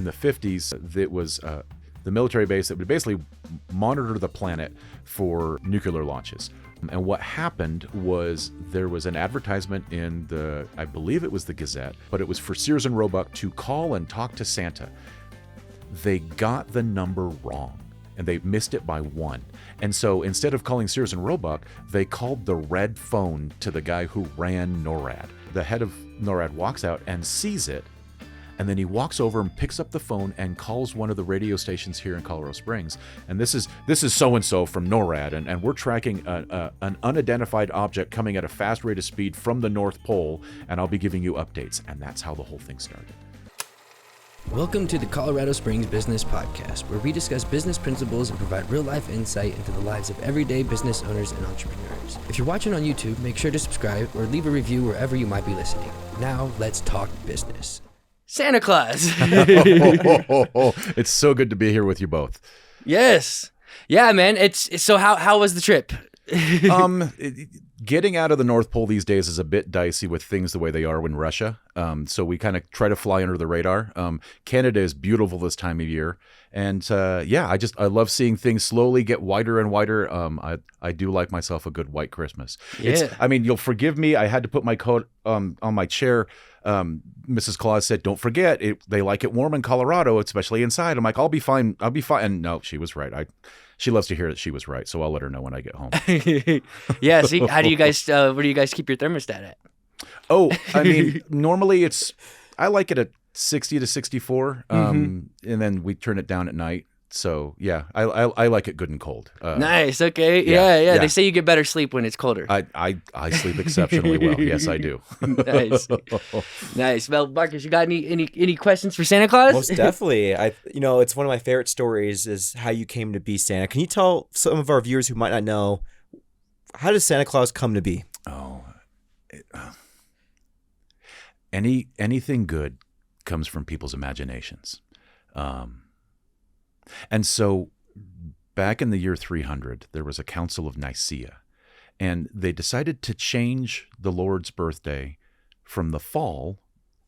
in the 50s, that was the military base that would basically monitor the planet for nuclear launches. And what happened was there was an advertisement in I believe it was the Gazette, but it was for Sears and Roebuck to call and talk to Santa. They got the number wrong, and they missed it by 1. And so instead of calling Sears and Roebuck, they called the red phone to the guy who ran NORAD. The head of NORAD walks out and sees it, and then he walks over and picks up the phone and calls one of the radio stations here in Colorado Springs. And this is so-and-so from NORAD, and we're tracking an unidentified object coming at a fast rate of speed from the North Pole, and I'll be giving you updates. And that's how the whole thing started. Welcome to the Colorado Springs Business Podcast, where we discuss business principles and provide real-life insight into the lives of everyday business owners and entrepreneurs. If you're watching on YouTube, make sure to subscribe or leave a review wherever you might be listening. Now, let's talk business. Santa Claus. It's so good to be here with you both. Yes. Yeah, man. It's so how was the trip? Getting out of the North Pole these days is a bit dicey with things the way they are in Russia. So we kind of try to fly under the radar. Canada is beautiful this time of year. And I love seeing things slowly get wider and wider. I do like myself a good white Christmas. Yeah. You'll forgive me. I had to put my coat on my chair. Mrs. Claus said, "Don't forget, they like it warm in Colorado, especially inside." I'm like, I'll be fine. And no, she was right. She loves to hear that she was right, so I'll let her know when I get home. Yeah. See, how do you guys? Where do you guys keep your thermostat at? Oh, normally I like it at 60 to 64, and then we turn it down at night. So yeah, I like it good and cold. Nice. Okay. Yeah. They say you get better sleep when it's colder. I sleep exceptionally well. Yes, I do. Nice. Well, Marcus, you got any questions for Santa Claus? Most definitely. It's one of my favorite stories is how you came to be Santa. Can you tell some of our viewers who might not know, how does Santa Claus come to be? Oh, anything good comes from people's imaginations. And so back in the year 300, there was a Council of Nicaea, and they decided to change the Lord's birthday from the fall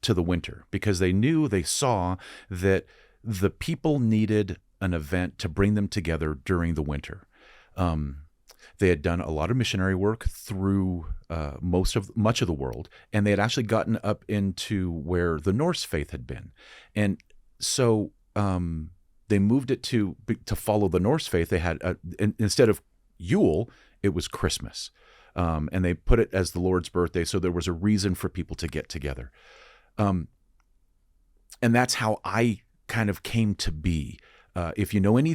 to the winter because they saw that the people needed an event to bring them together during the winter. They had done a lot of missionary work through much of the world, and they had actually gotten up into where the Norse faith had been. And so they moved it to follow the Norse faith. They had instead of Yule, it was Christmas, and they put it as the Lord's birthday. So there was a reason for people to get together, and that's how I kind of came to be. If you know any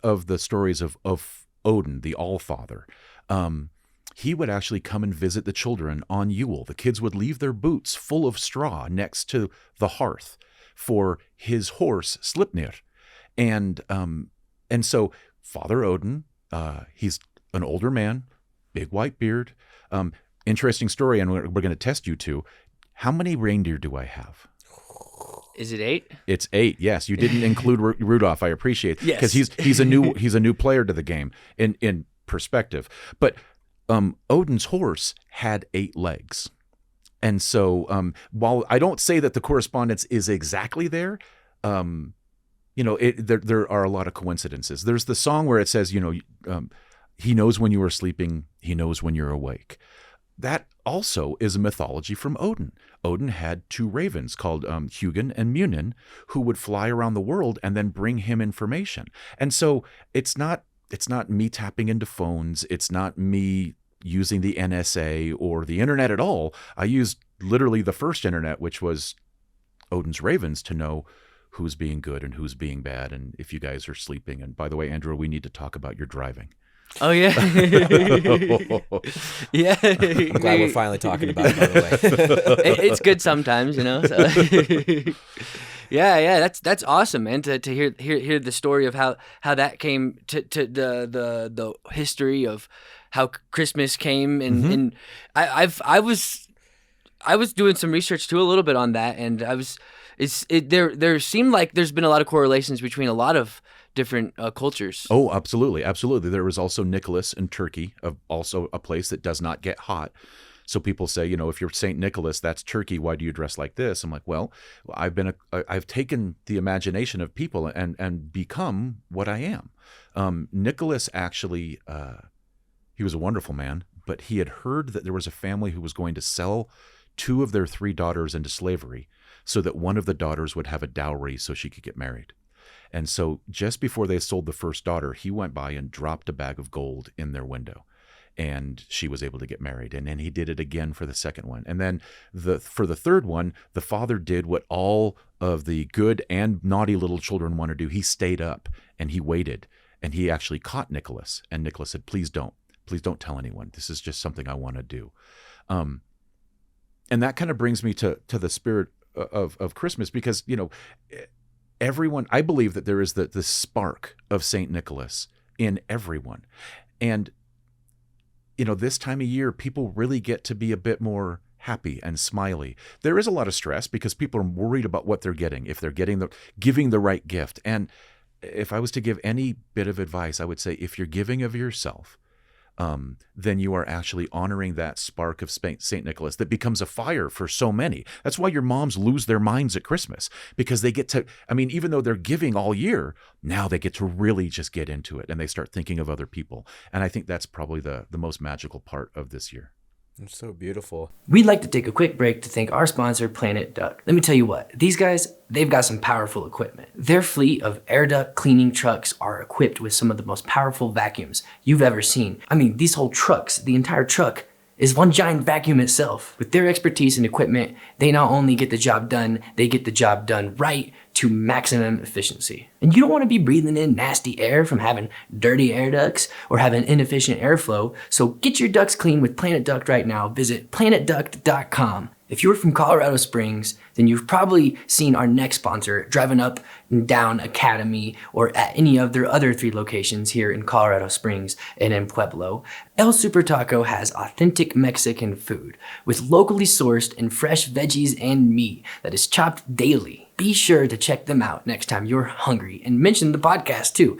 of the stories of Odin, the Allfather, he would actually come and visit the children on Yule. The kids would leave their boots full of straw next to the hearth for his horse Sleipnir. And so Father Odin, he's an older man, big white beard. Interesting story, and we're going to test you two. How many reindeer do I have? Is it 8? It's 8. Yes, you didn't include Rudolph. I appreciate it because Yes. he's a new player to the game in perspective. But Odin's horse had 8 legs, and so while I don't say that the correspondence is exactly there. There are a lot of coincidences. There's the song where it says, he knows when you are sleeping, he knows when you're awake. That also is a mythology from Odin. Odin had 2 ravens called Hugin and Munin who would fly around the world and then bring him information. And so it's not me tapping into phones. It's not me using the NSA or the internet at all. I used literally the first internet, which was Odin's ravens, to know who's being good and who's being bad, and if you guys are sleeping. And by the way, Andrew, we need to talk about your driving. Oh, yeah. Yeah. I'm glad we're finally talking about it, by the way. It's good sometimes, So. Yeah, that's awesome, man. To hear the story of how that came to the history of how Christmas came, and I was doing some research too a little bit on that, and there seemed like there's been a lot of correlations between a lot of different cultures. Oh, absolutely. There was also Nicholas in Turkey, also a place that does not get hot. So people say, if you're St. Nicholas, that's turkey. Why do you dress like this? I'm like, well, I've taken the imagination of people and become what I am. Nicholas actually, he was a wonderful man, but he had heard that there was a family who was going to sell 2 of their 3 daughters into slavery so that one of the daughters would have a dowry so she could get married. And so just before they sold the first daughter, he went by and dropped a bag of gold in their window. And she was able to get married. And then he did it again for the second one. And then for the third one, the father did what all of the good and naughty little children want to do. He stayed up and he waited. And he actually caught Nicholas. And Nicholas said, please don't tell anyone. This is just something I want to do. And that kind of brings me to the spirit of Christmas, because, everyone, I believe that there is the spark of St. Nicholas in everyone. And this time of year, people really get to be a bit more happy and smiley. There is a lot of stress because people are worried about what they're getting, if they're giving the right gift. And if I was to give any bit of advice, I would say if you're giving of yourself, then you are actually honoring that spark of St. Nicholas that becomes a fire for so many. That's why your moms lose their minds at Christmas, because they get to, even though they're giving all year, now they get to really just get into it and they start thinking of other people. And I think that's probably the most magical part of this year. It's so beautiful. We'd like to take a quick break to thank our sponsor, Planet Duct. Let me tell you what, these guys, they've got some powerful equipment. Their fleet of air duct cleaning trucks are equipped with some of the most powerful vacuums you've ever seen. These whole trucks, the entire truck, is one giant vacuum itself. With their expertise and equipment, they not only get the job done, they get the job done right to maximum efficiency. And you don't want to be breathing in nasty air from having dirty air ducts or having inefficient airflow, so get your ducts clean with Planet Duct right now. Visit planetduct.com. If you're from Colorado Springs, then you've probably seen our next sponsor driving up and down Academy or at any of their other 3 locations here in Colorado Springs and in Pueblo. El Super Taco has authentic Mexican food with locally sourced and fresh veggies and meat that is chopped daily. Be sure to check them out next time you're hungry and mention the podcast too.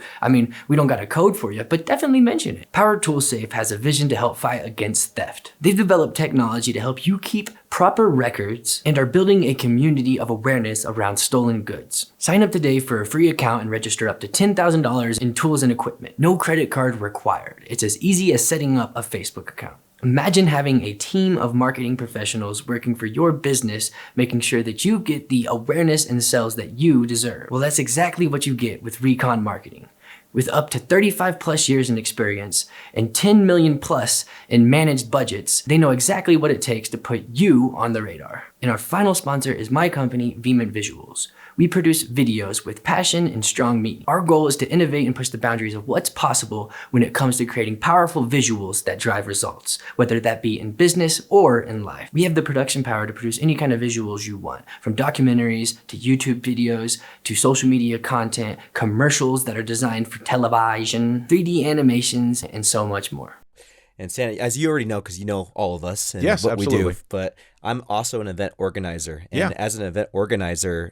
We don't got a code for you, but definitely mention it. Power Tool Safe has a vision to help fight against theft. They've developed technology to help you keep proper records and are building a community of awareness around stolen goods. Sign up today for a free account and register up to $10,000 in tools and equipment. No credit card required. It's as easy as setting up a Facebook account. Imagine having a team of marketing professionals working for your business, making sure that you get the awareness and sales that you deserve. Well, that's exactly what you get with Recon Marketing. With up to 35 plus years in experience and 10 million plus in managed budgets, they know exactly what it takes to put you on the radar. And our final sponsor is my company, Vehement Visuals. We produce videos with passion and strong meaning. Our goal is to innovate and push the boundaries of what's possible when it comes to creating powerful visuals that drive results, whether that be in business or in life. We have the production power to produce any kind of visuals you want, from documentaries to YouTube videos to social media content, commercials that are designed for television, 3D animations, and so much more. And Santa, as you already know, because you know all of us and Yes, what absolutely. we do, but I'm also an event organizer. And Yeah. as an event organizer,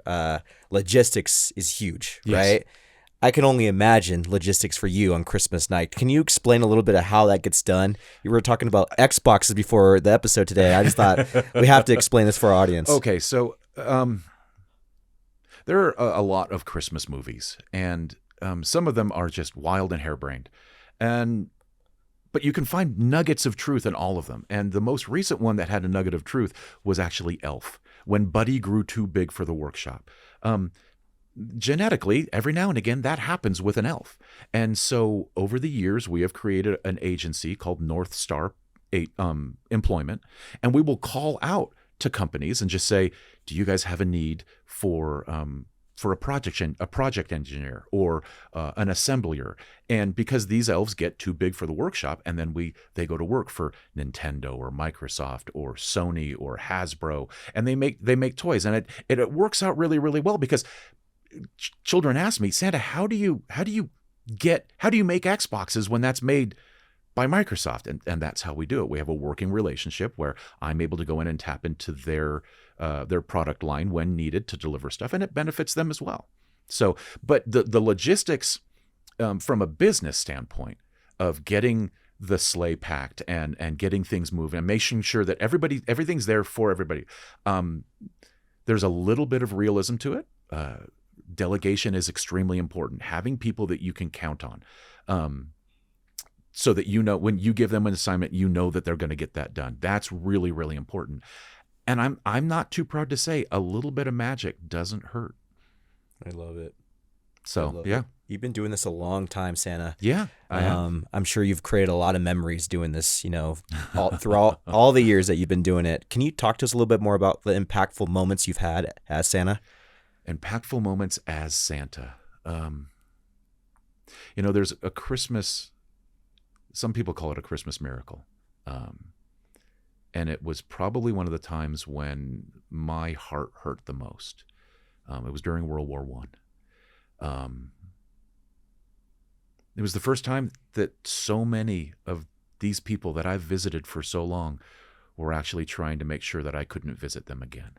logistics is huge, Yes. right? I can only imagine logistics for you on Christmas night. Can you explain a little bit of how that gets done? You were talking about Xboxes before the episode today. I just thought we have to explain this for our audience. Okay, so there are a lot of Christmas movies, and some of them are just wild and harebrained. But you can find nuggets of truth in all of them. And the most recent one that had a nugget of truth was actually Elf, when Buddy grew too big for the workshop. Genetically, every now and again, that happens with an elf. And so over the years, we have created an agency called North Star Employment, and we will call out to companies and just say, do you guys have a need for a project engineer or an assembler? And because these elves get too big for the workshop, and then they go to work for Nintendo or Microsoft or Sony or Hasbro, and they make toys, and it works out really, really well, because children ask me, Santa, how do you make Xboxes when that's made by Microsoft? And that's how we do it. We have a working relationship where I'm able to go in and tap into their product line when needed to deliver stuff, and it benefits them as well. So, but the logistics from a business standpoint of getting the sleigh packed and getting things moving and making sure that everything's there for everybody. There's a little bit of realism to it. Delegation is extremely important. Having people that you can count on, so that when you give them an assignment, that they're going to get that done. That's really, really important. And I'm not too proud to say a little bit of magic doesn't hurt. I love it. So yeah, you've been doing this a long time, Santa. Yeah, I have. I'm sure you've created a lot of memories doing this. Throughout all the years that you've been doing it. Can you talk to us a little bit more about the impactful moments you've had as Santa? Impactful moments as Santa. There's a Christmas. Some people call it a Christmas miracle, and it was probably one of the times when my heart hurt the most. It was during World War I. It was the first time that so many of these people that I've visited for so long were actually trying to make sure that I couldn't visit them again.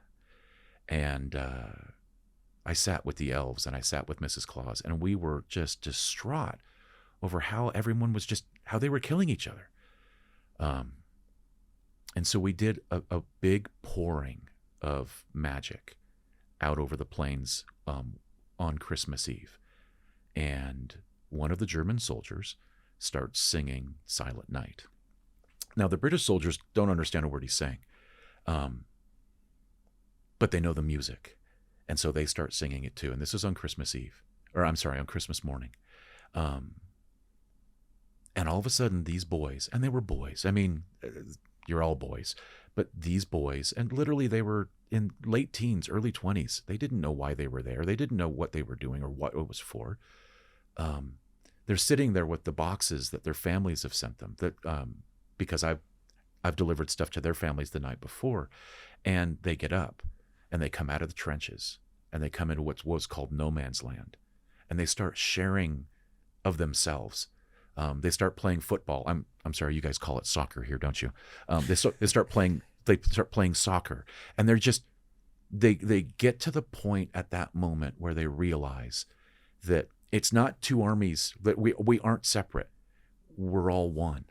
And I sat with the elves and I sat with Mrs. Claus, and we were just distraught over how everyone was how they were killing each other. And so we did a big pouring of magic out over the plains on Christmas Eve. And one of the German soldiers starts singing Silent Night. Now, the British soldiers don't understand a word he's saying, but they know the music. And so they start singing it too. And this is on Christmas Eve, on Christmas morning. And all of a sudden, these boys, and they were boys. I mean, you're all boys, but these boys, and literally they were in late teens, early 20s. They didn't know why they were there. They didn't know what they were doing or what it was for. They're sitting there with the boxes that their families have sent them, because I've delivered stuff to their families the night before, and they get up and they come out of the trenches and they come into what was called no man's land, and they start sharing of themselves. They start playing football. I'm sorry, you guys call it soccer here, don't you? They start playing soccer, and they get to the point at that moment where they realize that it's not two armies, that we aren't separate. We're all one.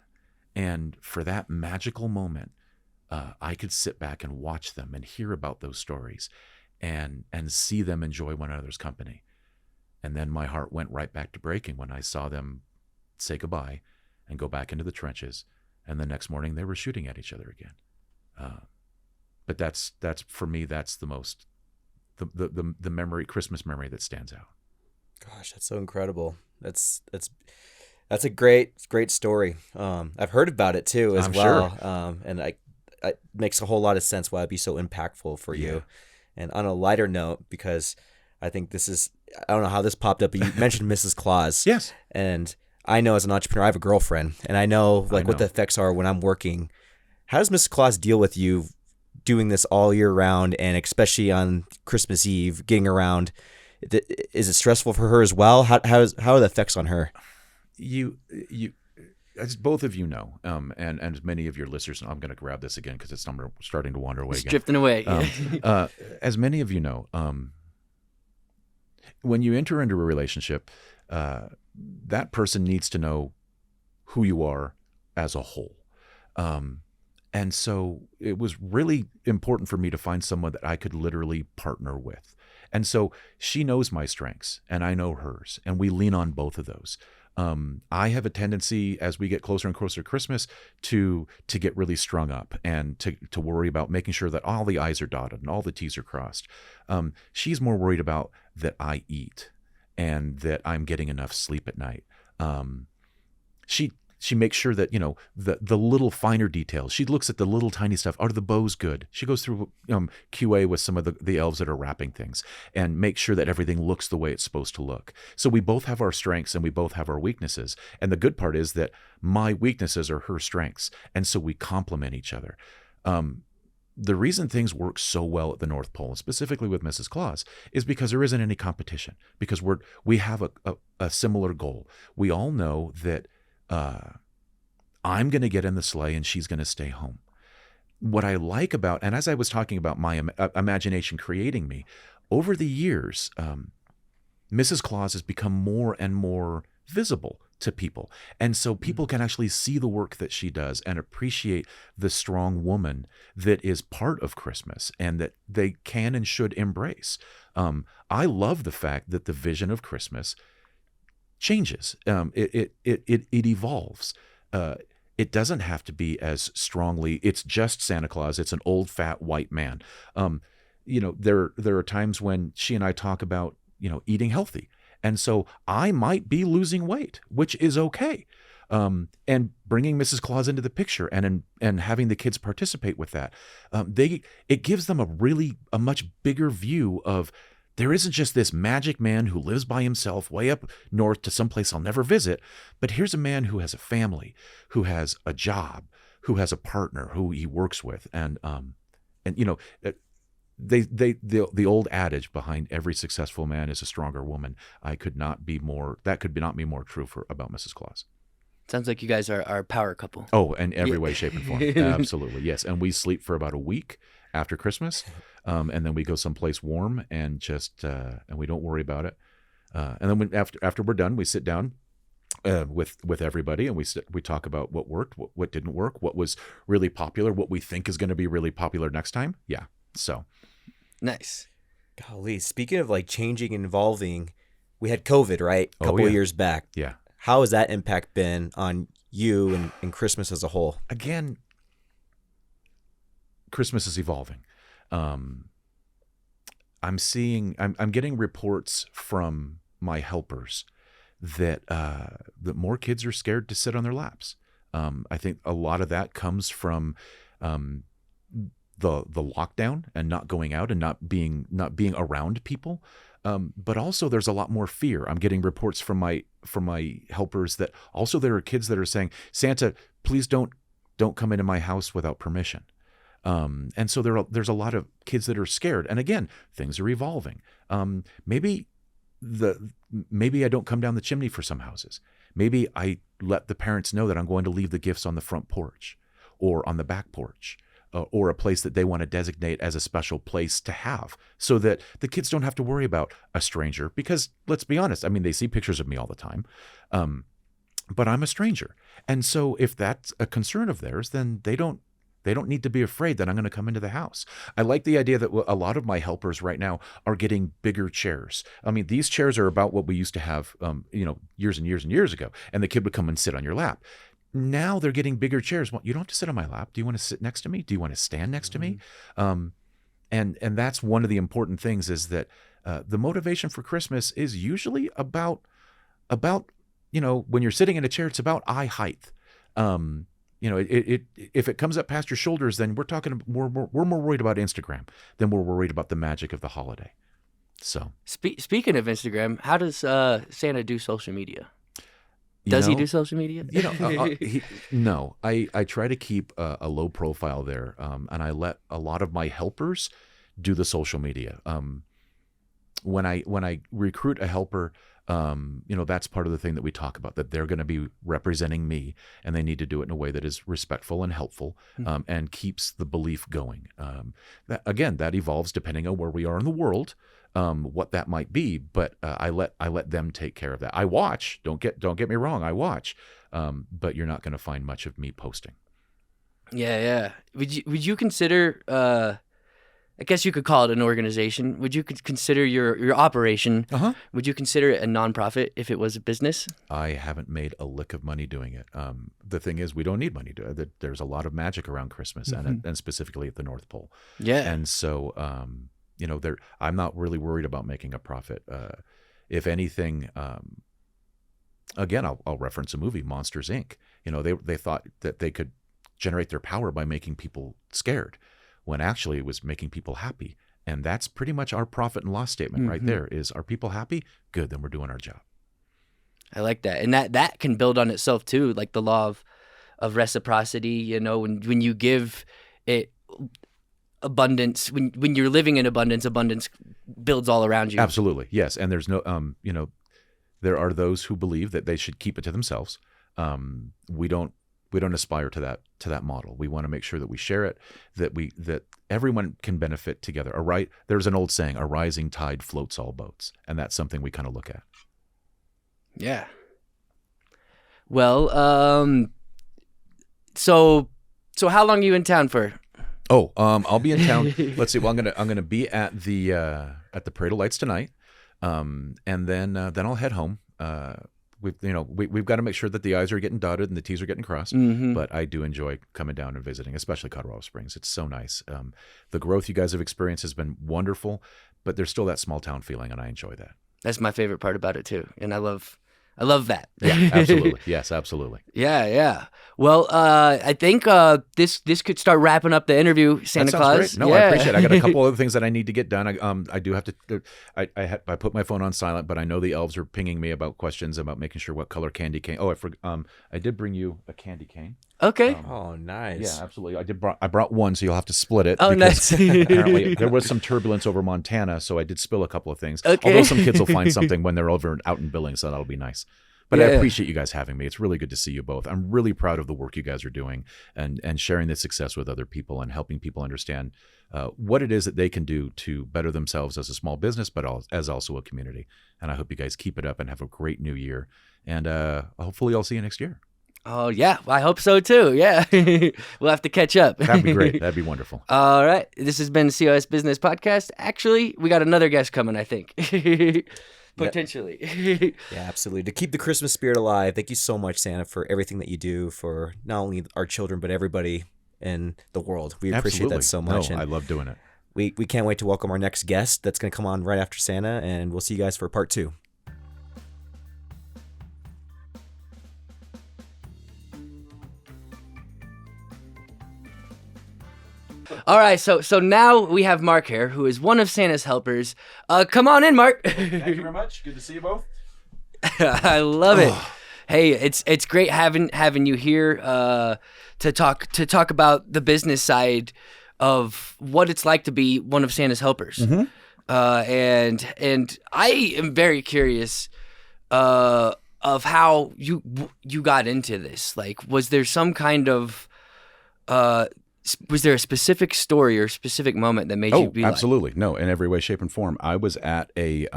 And for that magical moment, I could sit back and watch them and hear about those stories and see them enjoy one another's company. And then my heart went right back to breaking when I saw them say goodbye and go back into the trenches. And the next morning they were shooting at each other again. But that's for me, that's the most, the memory, Christmas memory that stands out. Gosh, that's so incredible. That's a great story. I've heard about it too as well. Sure. And it makes a whole lot of sense why it'd be so impactful for you. And on a lighter note, because I think I don't know how this popped up, but you mentioned Mrs. Claus. Yes. And I know as an entrepreneur, I have a girlfriend, and I know what the effects are when I'm working. How does Mrs. Claus deal with you doing this all year round, and especially on Christmas Eve, getting around? Is it stressful for her as well? How are the effects on her? You, as both of you know, and as many of your listeners, I'm going to grab this again because it's starting to wander away. It's drifting away. As many of you know, when you enter into a relationship, that person needs to know who you are as a whole. And so it was really important for me to find someone that I could literally partner with. And so she knows my strengths and I know hers, and we lean on both of those. I have a tendency as we get closer and closer to Christmas to get really strung up and to worry about making sure that all the I's are dotted and all the T's are crossed. She's more worried about that I eat and that I'm getting enough sleep at night. She makes sure that, the little finer details. She looks at the little tiny stuff. Are the bows good? She goes through QA with some of the elves that are wrapping things and makes sure that everything looks the way it's supposed to look. So we both have our strengths and we both have our weaknesses. And the good part is that my weaknesses are her strengths. And so we complement each other. The reason things work so well at the North Pole, and specifically with Mrs. Claus, is because there isn't any competition, because we have a similar goal. We all know that I'm going to get in the sleigh and she's going to stay home. What I like about, and as I was talking about my imagination creating me, over the years, Mrs. Claus has become more and more visible to people. And so people can actually see the work that she does and appreciate the strong woman that is part of Christmas and that they can and should embrace. I love the fact that the vision of Christmas changes. It evolves. It doesn't have to be as strongly, it's just Santa Claus. It's an old, fat, white man. There are times when she and I talk about, eating healthy. And so I might be losing weight, which is okay. And bringing Mrs. Claus into the picture and having the kids participate with that, it gives them a much bigger view of, there isn't just this magic man who lives by himself way up north to someplace I'll never visit, but here's a man who has a family, who has a job, who has a partner who he works with, the old adage behind every successful man is a stronger woman. That could not be more true about Mrs. Claus. Sounds like you guys are a power couple. Oh, in every way, shape, and form. Absolutely, yes. And we sleep for about a week after Christmas, and then we go someplace warm and just and we don't worry about it. And then after we're done, we sit down with everybody and we talk about what worked, what didn't work, what was really popular, what we think is going to be really popular next time. Yeah. So nice. Golly, speaking of like changing and evolving, we had COVID, right? A couple of years back. Yeah. How has that impact been on you and Christmas as a whole? Again, Christmas is evolving. I'm getting reports from my helpers that more kids are scared to sit on their laps. I think a lot of that comes from the lockdown and not going out and not being around people. But also there's a lot more fear. I'm getting reports from my helpers that also there are kids that are saying, Santa, please don't come into my house without permission. And so there's a lot of kids that are scared. And again, things are evolving. Maybe I don't come down the chimney for some houses. Maybe I let the parents know that I'm going to leave the gifts on the front porch or on the back porch. Or a place that they want to designate as a special place to have, so that the kids don't have to worry about a stranger. Because let's be honest, I mean, they see pictures of me all the time, but I'm a stranger. And so if that's a concern of theirs, then they don't need to be afraid that I'm going to come into the house. I like the idea that a lot of my helpers right now are getting bigger chairs. I mean, these chairs are about what we used to have, years and years and years ago, and the kid would come and sit on your lap. Now they're getting bigger chairs. Well, you don't have to sit on my lap. Do you want to sit next to me? Do you want to stand next to me? And that's one of the important things is that the motivation for Christmas is usually about when you're sitting in a chair, it's about eye height. If it comes up past your shoulders, then we're more worried about Instagram than we're worried about the magic of the holiday. So speaking of Instagram, how does Santa do social media? Does he do social media? No. I try to keep a low profile there, and I let a lot of my helpers do the social media. When I recruit a helper, that's part of the thing that we talk about, that they're going to be representing me, and they need to do it in a way that is respectful and helpful, and keeps the belief going. That evolves depending on where we are in the world. What that might be, but I let them take care of that. I watch. Don't get me wrong. I watch, but you're not going to find much of me posting. Yeah. Would you consider? I guess you could call it an organization. Would you consider your operation? Would you consider it a nonprofit if it was a business? I haven't made a lick of money doing it. The thing is, we don't need money to it. There's a lot of magic around Christmas, and specifically at the North Pole. Yeah, and so. I'm not really worried about making a profit. If anything, again, I'll reference a movie, Monsters, Inc. They thought that they could generate their power by making people scared, when actually it was making people happy. And that's pretty much our profit and loss statement right there is, are people happy? Good, then we're doing our job. I like that. And that can build on itself too, like the law of reciprocity, when you give it abundance, when you're living in abundance builds all around you. Absolutely. Yes. And there's no there are those who believe that they should keep it to themselves. We don't aspire to that model. We want to make sure that we share it, that everyone can benefit together. There's an old saying, a rising tide floats all boats, and that's something we kind of look at. Yeah. Well, so how long are you in town for? Oh, I'll be in town. Let's see. Well, I'm gonna be at the Parade of Lights tonight, and then I'll head home. We've got to make sure that the I's are getting dotted and the T's are getting crossed. Mm-hmm. But I do enjoy coming down and visiting, especially Colorado Springs. It's so nice. The growth you guys have experienced has been wonderful, but there's still that small town feeling, and I enjoy that. That's my favorite part about it too, and I love that. Yeah, absolutely. Yes, absolutely. Yeah. Well, I think this could start wrapping up the interview, Santa That Claus. sounds great. No, I appreciate it. I got a couple other things that I need to get done. I do have to. I put my phone on silent, but I know the elves are pinging me about questions about making sure what color candy cane. Oh, I did bring you a candy cane. Okay. Oh, nice. Yeah, absolutely. I brought one, so you'll have to split it. Oh, because nice. apparently, there was some turbulence over Montana, so I did spill a couple of things. Okay. Although some kids will find something when they're out in Billings, so that'll be nice. But I appreciate you guys having me. It's really good to see you both. I'm really proud of the work you guys are doing and sharing the success with other people and helping people understand what it is that they can do to better themselves as a small business, but as also a community. And I hope you guys keep it up and have a great new year. And hopefully I'll see you next year. Oh, yeah. I hope so, too. Yeah. We'll have to catch up. That'd be great. That'd be wonderful. All right. This has been COS Business Podcast. Actually, we got another guest coming, I think. Potentially. Yeah, absolutely. To keep the Christmas spirit alive, thank you so much, Santa, for everything that you do for not only our children, but everybody in the world. We appreciate that so much. No, and I love doing it. we can't wait to welcome our next guest that's going to come on right after Santa, and we'll see you guys for part 2. All right. So now we have Mark here, who is one of Santa's helpers. Come on in, Mark. Thank you very much. Good to see you both. I love it. Hey, it's great having you here to talk about the business side of what it's like to be one of Santa's helpers. Mm-hmm. And I am very curious of how you got into this. Like, was there some kind of was there a specific story or specific moment that made you be absolutely. No, in every way, shape, and form. I was at a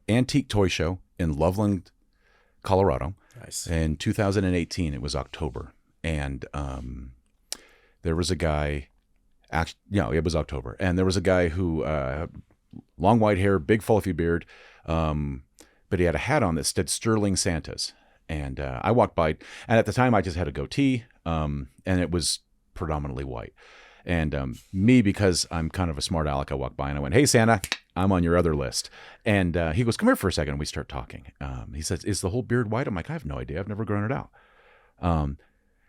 antique toy show in Loveland, Colorado. Nice. In 2018, it was October. And there was a guy, it was October. And there was a guy who, long white hair, big fluffy beard, but he had a hat on that said Sterling Santas. And I walked by, and at the time I just had a goatee, and it was predominantly white. And me, because I'm kind of a smart aleck, I walked by and I went, "Hey, Santa, I'm on your other list." And he goes, "Come here for a second." And we start talking. He says, "Is the whole beard white?" I'm like, "I have no idea. I've never grown it out." And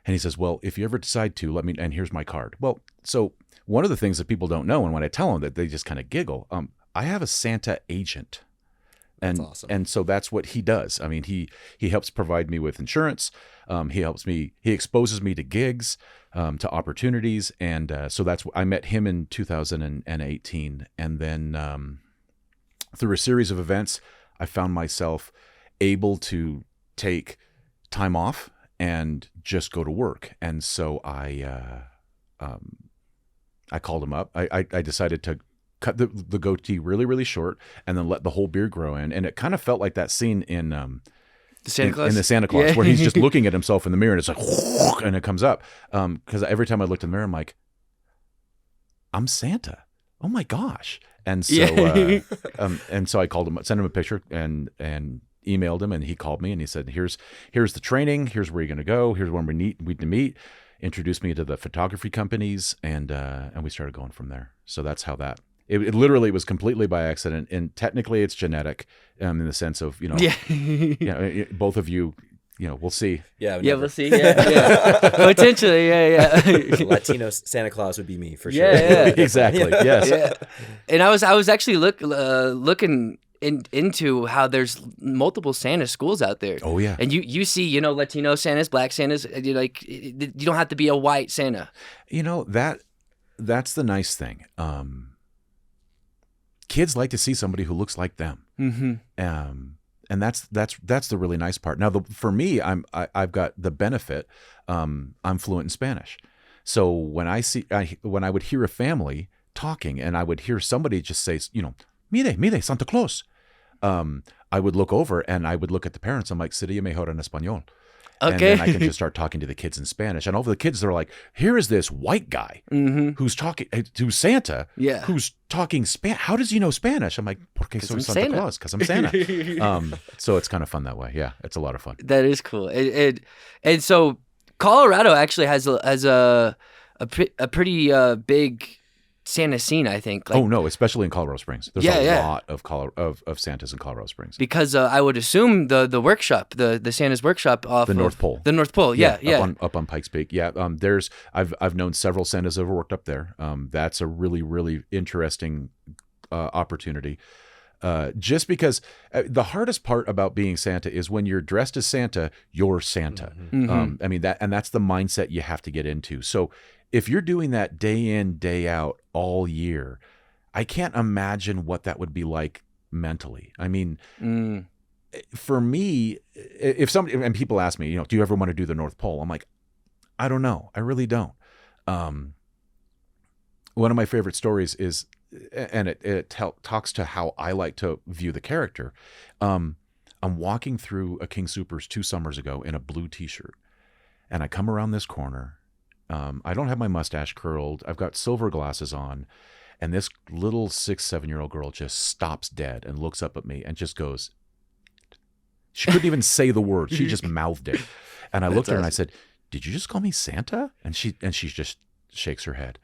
he says, "Well, if you ever decide to, let me, and here's my card." Well, so one of the things that people don't know, and when I tell them that, they just kind of giggle, I have a Santa agent. And, That's awesome. And so that's what he does. I mean, he helps provide me with insurance. He exposes me to gigs, to opportunities. And so I met him in 2018. And then through a series of events, I found myself able to take time off and just go to work. And so I called him up. I decided to cut the goatee really, really short and then let the whole beard grow in. And it kind of felt like that scene in the Santa Claus, where he's just looking at himself in the mirror and it's like, and it comes up. Because every time I looked in the mirror, I'm like, I'm Santa. Oh my gosh. And so, and so I called him, sent him a picture and emailed him, and he called me and he said, here's the training. Here's where you're going to go. Here's when we need to meet. Introduced me to the photography companies, and we started going from there. So that's how that. It literally was completely by accident, and technically it's genetic, in the sense of both of you, we'll see. Yeah, we'll see. Yeah. Potentially, yeah. Latino Santa Claus would be me for sure. Yeah. Exactly. Yes. Yeah. And I was actually looking into how there's multiple Santa schools out there. Oh yeah. And you see, Latino Santas, Black Santas. You don't have to be a white Santa. That's the nice thing. Kids like to see somebody who looks like them. Mm-hmm. And that's the really nice part. Now, for me, I've got the benefit. I'm fluent in Spanish, so when I would hear a family talking, and I would hear somebody just say, "Mire, Santa Claus," I would look over and I would look at the parents. I'm like, sería mejor en español. Okay. And then I can just start talking to the kids in Spanish. And all the kids, they're like, here is this white guy who's Santa, who's talking Spanish. How does he know Spanish? I'm like, porque soy Santa Claus, because I'm Santa. So it's kind of fun that way. Yeah, it's a lot of fun. That is cool. And so Colorado actually has a pretty big Santa scene, I think. Like, oh no, especially in Colorado Springs. There's a lot of Santas in Colorado Springs. Because I would assume the workshop, the Santa's workshop off the North Pole. The North Pole, yeah. Up on Pikes Peak. Yeah. I've known several Santas that have worked up there. That's a really, really interesting opportunity. Just because the hardest part about being Santa is when you're dressed as Santa, you're Santa. I mean that's the mindset you have to get into. So if you're doing that day in, day out all year, I can't imagine what that would be like mentally. I mean, for me, if somebody, and people ask me, do you ever want to do the North Pole? I'm like, I don't know. I really don't. One of my favorite stories is, and it talks to how I like to view the character. I'm walking through a King Soopers 2 summers ago in a blue t-shirt, and I come around this corner. I don't have my mustache curled. I've got silver glasses on. And this little 6-7-year-old girl just stops dead and looks up at me and just goes, she couldn't even say the word. She just mouthed it. And I looked at her and I said, did you just call me Santa? And she just shakes her head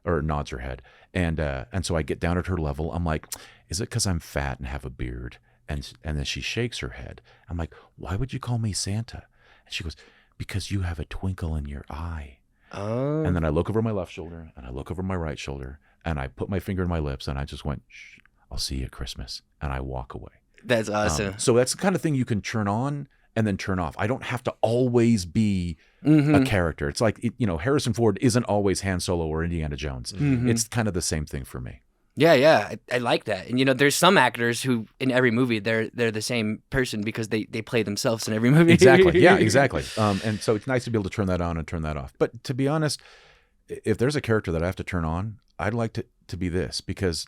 or nods her head. And so I get down at her level. I'm like, is it because I'm fat and have a beard? And then she shakes her head. I'm like, why would you call me Santa? And she goes, because you have a twinkle in your eye. Oh. And then I look over my left shoulder and I look over my right shoulder and I put my finger in my lips and I just went, shh, I'll see you at Christmas. And I walk away. That's awesome. So that's the kind of thing you can turn on and then turn off. I don't have to always be a character. It's like, Harrison Ford isn't always Han Solo or Indiana Jones. It's kind of the same thing for me. Yeah. I like that. And there's some actors who in every movie they're the same person because they play themselves in every movie. Exactly. Yeah, exactly. And so it's nice to be able to turn that on and turn that off. But to be honest, if there's a character that I have to turn on, I'd like to be this because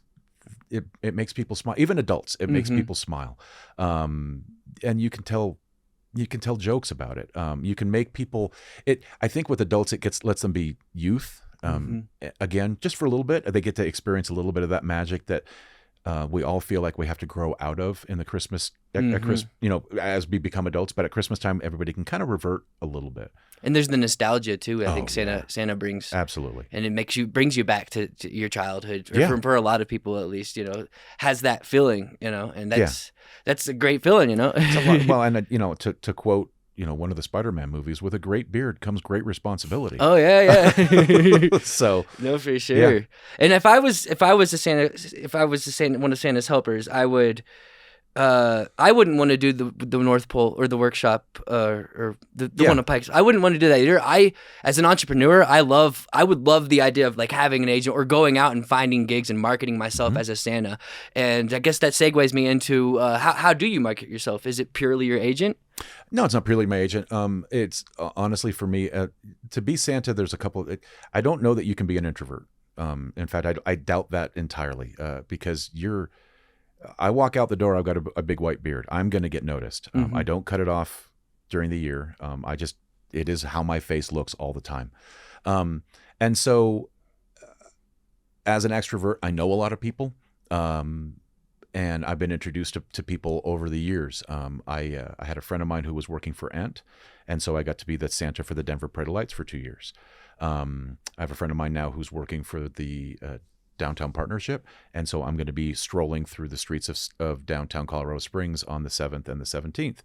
it makes people smile. Even adults, it makes people smile. And you can tell jokes about it. You can make people I think with adults lets them be youth. Again, just for a little bit, they get to experience a little bit of that magic that we all feel like we have to grow out of in the Christmas, as we become adults. But at Christmas time, everybody can kind of revert a little bit. And there's the nostalgia too. I think Santa brings absolutely, and it brings you back to your childhood. Or for a lot of people, at least, has that feeling. And that's a great feeling. It's a lot, well, and to quote. One of the Spider-Man movies, with a great beard comes great responsibility. Oh yeah. So no, for sure. Yeah. And if I was one of Santa's helpers, I wouldn't want to do the North Pole or the workshop or the one of Pikes. I wouldn't want to do that either. As an entrepreneur, I would love the idea of like having an agent or going out and finding gigs and marketing myself as a Santa. And I guess that segues me into how do you market yourself? Is it purely your agent? No, it's not purely my agent. It's honestly for me to be Santa. There's a couple. I don't know that you can be an introvert. In fact, I doubt that entirely because I walk out the door. I've got a big white beard. I'm going to get noticed. I don't cut it off during the year. It is how my face looks all the time. And so, as an extrovert, I know a lot of people. And I've been introduced to people over the years. I had a friend of mine who was working for Ent, and so I got to be the Santa for the Denver Predator for 2 years. I have a friend of mine now who's working for the Downtown Partnership, and so I'm going to be strolling through the streets of downtown Colorado Springs on the 7th and the 17th.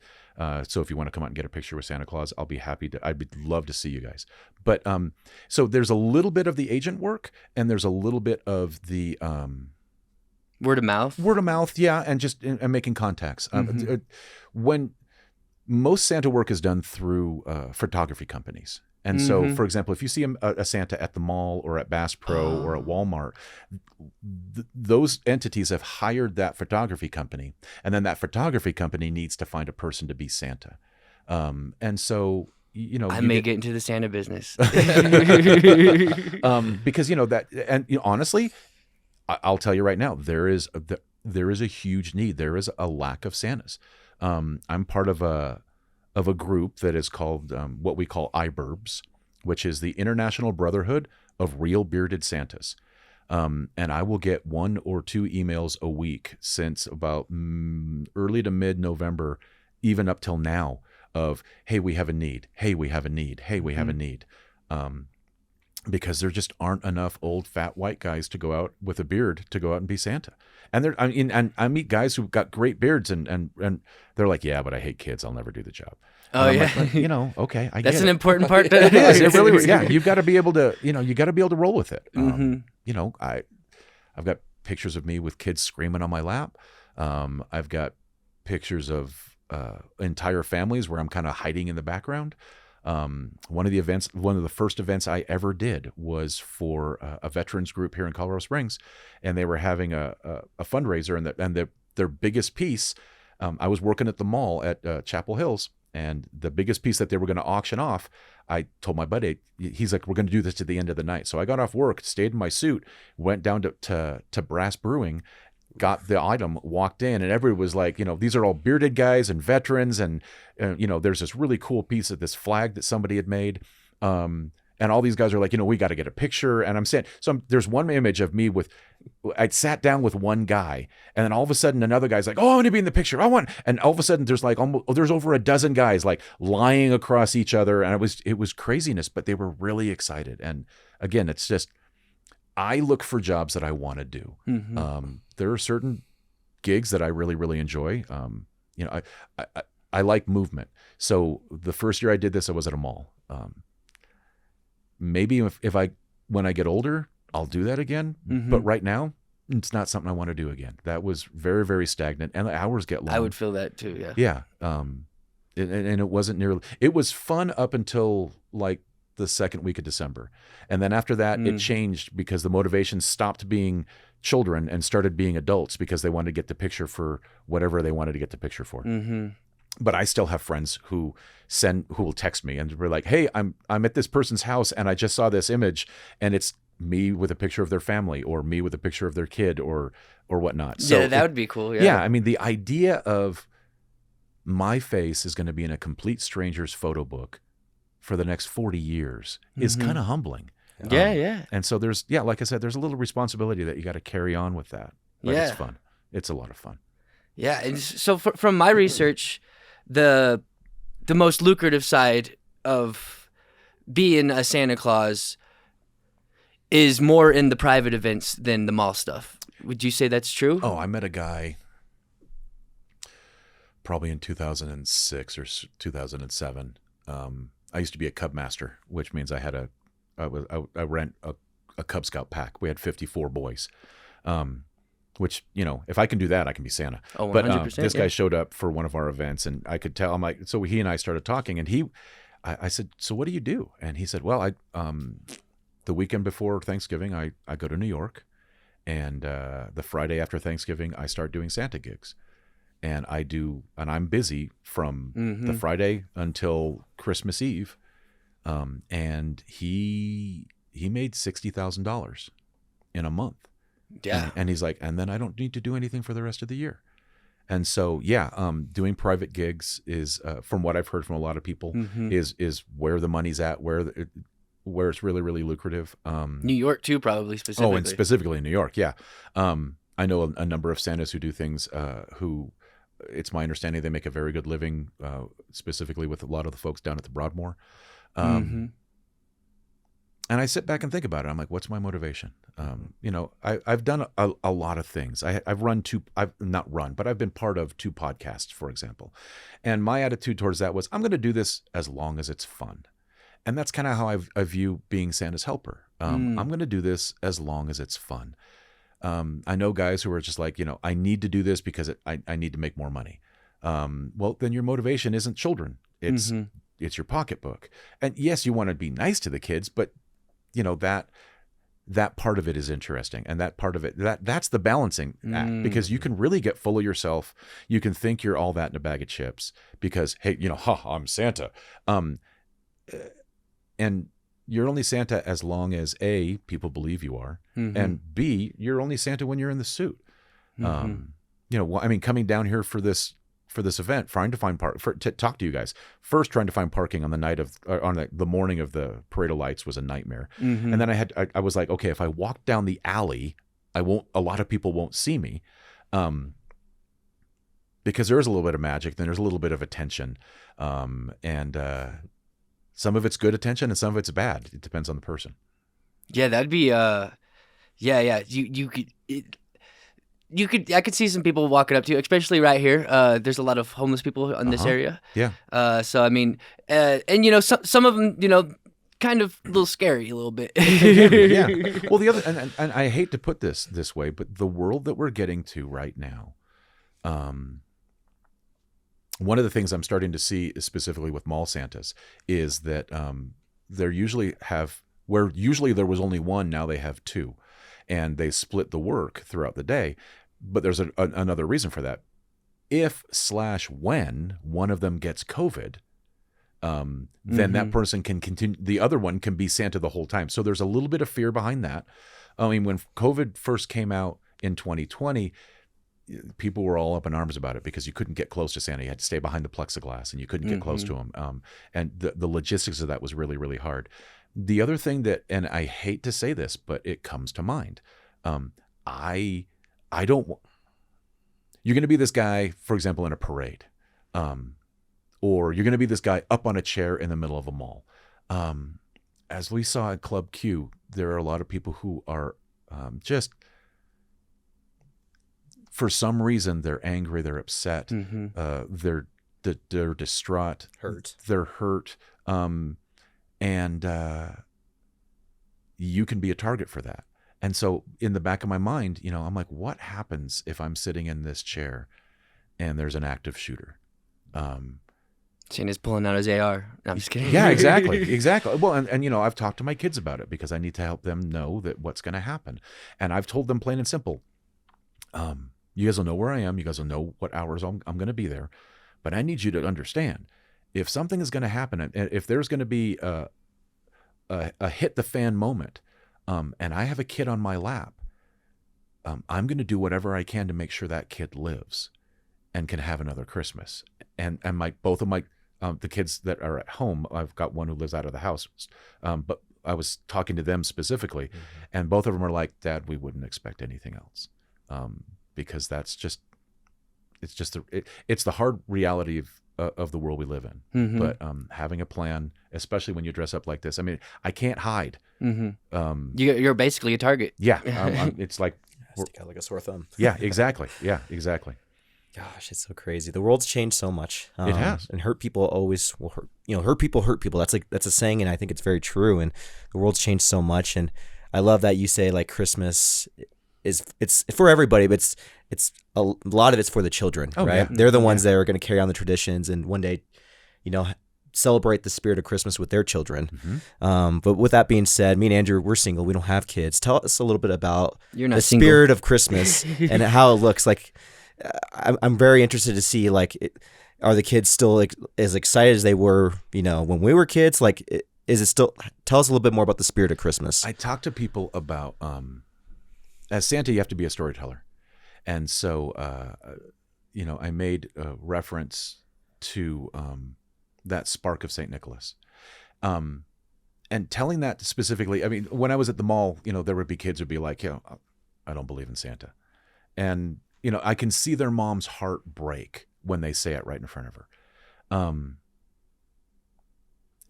So if you want to come out and get a picture with Santa Claus, I'll be happy to. I'd love to see you guys. But so there's a little bit of the agent work, and there's a little bit of the word of mouth, yeah, and just and making contacts. When most Santa work is done through photography companies, and so, for example, if you see a Santa at the mall or at Bass Pro or at Walmart, those entities have hired that photography company, and then that photography company needs to find a person to be Santa, and so. I may get into the Santa business because that, and honestly. I'll tell you right now, there is a huge need. There is a lack of Santas. I'm part of a group that is called what we call iBurbs, which is the International Brotherhood of Real Bearded Santas. And I will get 1 or 2 emails a week since about early to mid-November, even up till now, of, hey, we have a need. Hey, we have a need. Hey, we have a need. Because there just aren't enough old, fat, white guys to go out with a beard to go out and be Santa. And I meet guys who've got great beards and they're like, yeah, but I hate kids. I'll never do the job. Oh, yeah. Like, okay, I get That's it. an important part. It is. It really is. Yeah, you've got to be able to, you got to be able to roll with it. I've got pictures of me with kids screaming on my lap. I've got pictures of entire families where I'm kind of hiding in the background. One of the first events I ever did was for a veterans group here in Colorado Springs, and they were having a fundraiser, and their biggest piece. I was working at the mall at Chapel Hills, and the biggest piece that they were going to auction off, I told my buddy, he's like, we're going to do this to the end of the night. So I got off work, stayed in my suit, went down to Brass Brewing, got the item, walked in, and everybody was like, these are all bearded guys and veterans, and there's this really cool piece of this flag that somebody had made, and all these guys are like, we got to get a picture. And I'm saying, there's one image of me I'd sat down with one guy, and then all of a sudden another guy's like, oh, I want to be in the picture. And all of a sudden there's like there's over a dozen guys like lying across each other, and it was craziness, but they were really excited. And again, it's just, I look for jobs that I want to do. There are certain gigs that I really, really enjoy. I like movement. So the first year I did this, I was at a mall. Maybe when I get older, I'll do that again. But right now, it's not something I want to do again. That was very, very stagnant, and the hours get long. I would feel that too. Yeah. Yeah. And it wasn't nearly. It was fun up until like the second week of December, and then after that, it changed because the motivation stopped being children and started being adults because they wanted to get the picture for whatever they wanted to get the picture for. But I still have friends who will text me and we're like, hey, I'm at this person's house and I just saw this image, and it's me with a picture of their family or me with a picture of their kid or whatnot. So yeah, that would be cool. Yeah. Yeah. I mean, the idea of my face is going to be in a complete stranger's photo book for the next 40 years is kind of humbling. Yeah. And so like I said, there's a little responsibility that you got to carry on with that. But it's fun. It's a lot of fun. Yeah. And so from my research, the most lucrative side of being a Santa Claus is more in the private events than the mall stuff. Would you say that's true? Oh, I met a guy probably in 2006 or 2007. I used to be a Cub Master, which means I rent a Cub Scout pack. We had 54 boys, which, if I can do that, I can be Santa. Oh, 100%. But this guy showed up for one of our events, and I could tell. I'm like, so he and I started talking, and I said, so what do you do? And he said, well, the weekend before Thanksgiving, I go to New York, and the Friday after Thanksgiving, I start doing Santa gigs. And I'm busy from the Friday until Christmas Eve. And he made $60,000 in a month. Yeah. And he's like, and then I don't need to do anything for the rest of the year. And so, doing private gigs is, from what I've heard from a lot of people, is where the money's at, where it's really, really lucrative. New York too, probably specifically. Oh, and specifically in New York. Yeah. I know a number of Santas who do things, who, it's my understanding they make a very good living, specifically with a lot of the folks down at the Broadmoor. And I sit back and think about it. I'm like, what's my motivation? I've done a lot of things. I've been part of 2 podcasts, for example. And my attitude towards that was, I'm going to do this as long as it's fun. And that's kind of how I view being Santa's helper. I'm going to do this as long as it's fun. I know guys who are just like, I need to do this because I need to make more money. Well, then your motivation isn't children. It's your pocketbook. And yes, you want to be nice to the kids, but that part of it is interesting. And that part of it, that's the balancing act, because you can really get full of yourself. You can think you're all that in a bag of chips because, hey, I'm Santa. And you're only Santa as long as A, people believe you are, and B, you're only Santa when you're in the suit. I mean, coming down here for this event, trying to find to talk to you guys. First, trying to find parking on the night of on the morning of the Parade of Lights was a nightmare. Mm-hmm. And then I was like, okay, if I walk down the alley, a lot of people won't see me, because there is a little bit of magic, then there's a little bit of attention, and some of it's good attention and some of it's bad. It depends on the person. Yeah, that'd be yeah. I could see some people walking up to you, especially right here. There's a lot of homeless people in this area. Yeah. So I mean, and some of them, kind of a little scary a little bit. Yeah. Well, the other, and I hate to put this way, but the world that we're getting to right now, one of the things I'm starting to see specifically with mall Santas is that they're usually where usually there was only one, now they have two, and they split the work throughout the day. But there's another reason for that. If/when one of them gets COVID, then that person can continue. The other one can be Santa the whole time. So there's a little bit of fear behind that. I mean, when COVID first came out in 2020, people were all up in arms about it because you couldn't get close to Santa. You had to stay behind the plexiglass and you couldn't get close to him. And the logistics of that was really, really hard. The other thing that, and I hate to say this, but it comes to mind. I don't, you're going to be this guy, for example, in a parade, or you're going to be this guy up on a chair in the middle of a mall. As we saw at Club Q, there are a lot of people who are just, for some reason, they're angry, they're upset, they're distraught, they're hurt, and you can be a target for that. And so in the back of my mind, I'm like, what happens if I'm sitting in this chair and there's an active shooter? Santa's pulling out his AR. No, I'm just kidding. Yeah, exactly. Well, and I've talked to my kids about it because I need to help them know that what's going to happen. And I've told them plain and simple, you guys will know where I am. You guys will know what hours I'm going to be there. But I need you to understand, if something is going to happen, and if there's going to be a hit the fan moment, and I have a kid on my lap, I'm going to do whatever I can to make sure that kid lives and can have another Christmas. And both of my the kids that are at home, I've got one who lives out of the house, but I was talking to them specifically, and both of them are like, Dad, we wouldn't expect anything else. Because that's just, it's the hard reality of the world we live in. But having a plan, especially when you dress up like this, I mean, I can't hide. You're basically a target. Yeah, it's like stick out like a sore thumb. Yeah, exactly. Yeah, exactly. Gosh, it's so crazy. The world's changed so much. It has, and hurt people always will hurt. Hurt people hurt people. That's a saying, and I think it's very true. And the world's changed so much, and I love that you say like Christmas. It's for everybody, but it's a lot of it's for the children, right? Yeah. They're the ones that are going to carry on the traditions and one day, celebrate the spirit of Christmas with their children. But with that being said, me and Andrew, we're single. We don't have kids. Tell us a little bit about the spirit of Christmas and how it looks like. I'm very interested to see, are the kids still as excited as they were, when we were kids? Is it still? Tell us a little bit more about the spirit of Christmas. I talk to people about. As Santa, you have to be a storyteller. And so, I made a reference to that spark of St. Nicholas. And telling that specifically, I mean, when I was at the mall, there would be kids who'd be like, I don't believe in Santa. And, I can see their mom's heart break when they say it right in front of her.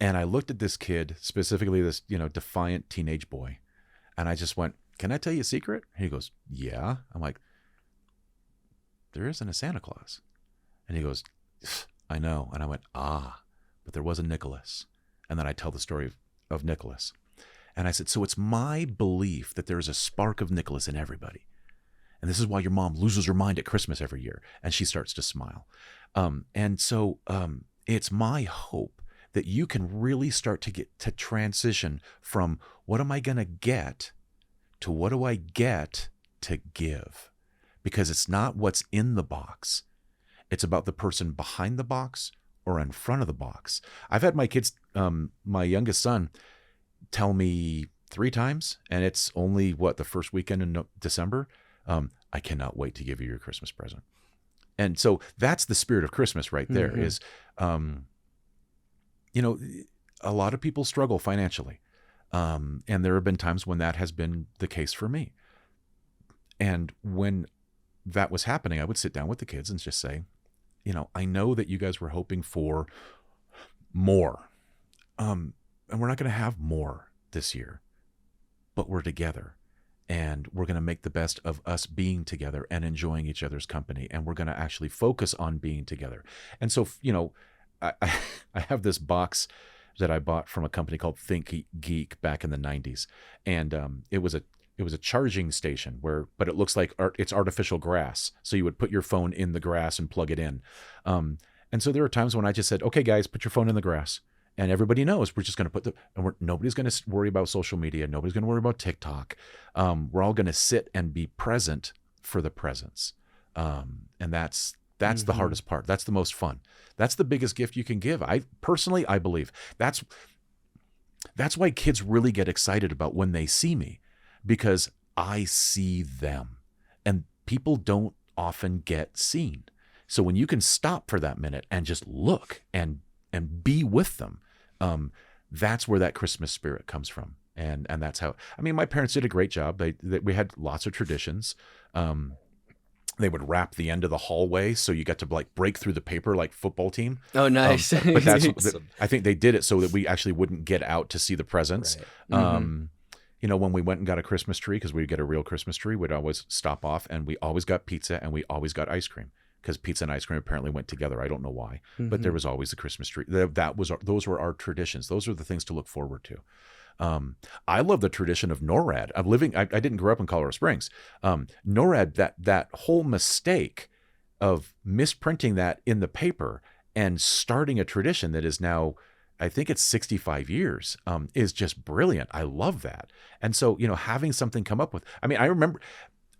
And I looked at this kid, specifically this, defiant teenage boy, and I just went, can I tell you a secret? And he goes, yeah. I'm like, there isn't a Santa Claus. And he goes, I know. And I went, but there was a Nicholas. And then I tell the story of Nicholas. And I said, so it's my belief that there is a spark of Nicholas in everybody. And this is why your mom loses her mind at Christmas every year. And she starts to smile. And so it's my hope that you can really start to get to transition from what am I going to get to what do I get to give? Because it's not what's in the box. It's about the person behind the box or in front of the box. I've had my kids, my youngest son, tell me 3 times, and it's only, the first weekend in December, I cannot wait to give you your Christmas present. And so that's the spirit of Christmas right there. Is, a lot of people struggle financially. And there have been times when that has been the case for me. And when that was happening, I would sit down with the kids and just say, I know that you guys were hoping for more. And we're not going to have more this year, but we're together. And we're going to make the best of us being together and enjoying each other's company. And we're going to actually focus on being together. And so, I have this box that I bought from a company called Think Geek back in the 90s. And it was a charging station but it looks like it's artificial grass. So you would put your phone in the grass and plug it in. And so there were times when I just said, okay, guys, put your phone in the grass. And everybody knows we're just going to nobody's going to worry about social media. Nobody's going to worry about TikTok. We're all going to sit and be present for the presence. And that's the hardest part. That's the most fun. That's the biggest gift you can give. I believe that's why kids really get excited about when they see me, because I see them, and people don't often get seen. So when you can stop for that minute and just look and be with them, that's where that Christmas spirit comes from. And that's how, my parents did a great job. We had lots of traditions. They would wrap the end of the hallway, so you got to break through the paper like football team. Oh, nice. But that's awesome. I think they did it so that we actually wouldn't get out to see the presents. Right. When we went and got a Christmas tree, because we get a real Christmas tree, we'd always stop off, and we always got pizza, and we always got ice cream, because pizza and ice cream apparently went together. I don't know why, but there was always a Christmas tree. Those were our traditions. Those are the things to look forward to. I love the tradition of NORAD. I didn't grow up in Colorado Springs. NORAD, that whole mistake of misprinting that in the paper and starting a tradition that is now, I think it's 65 years, is just brilliant. I love that. And so, having something come up with, I remember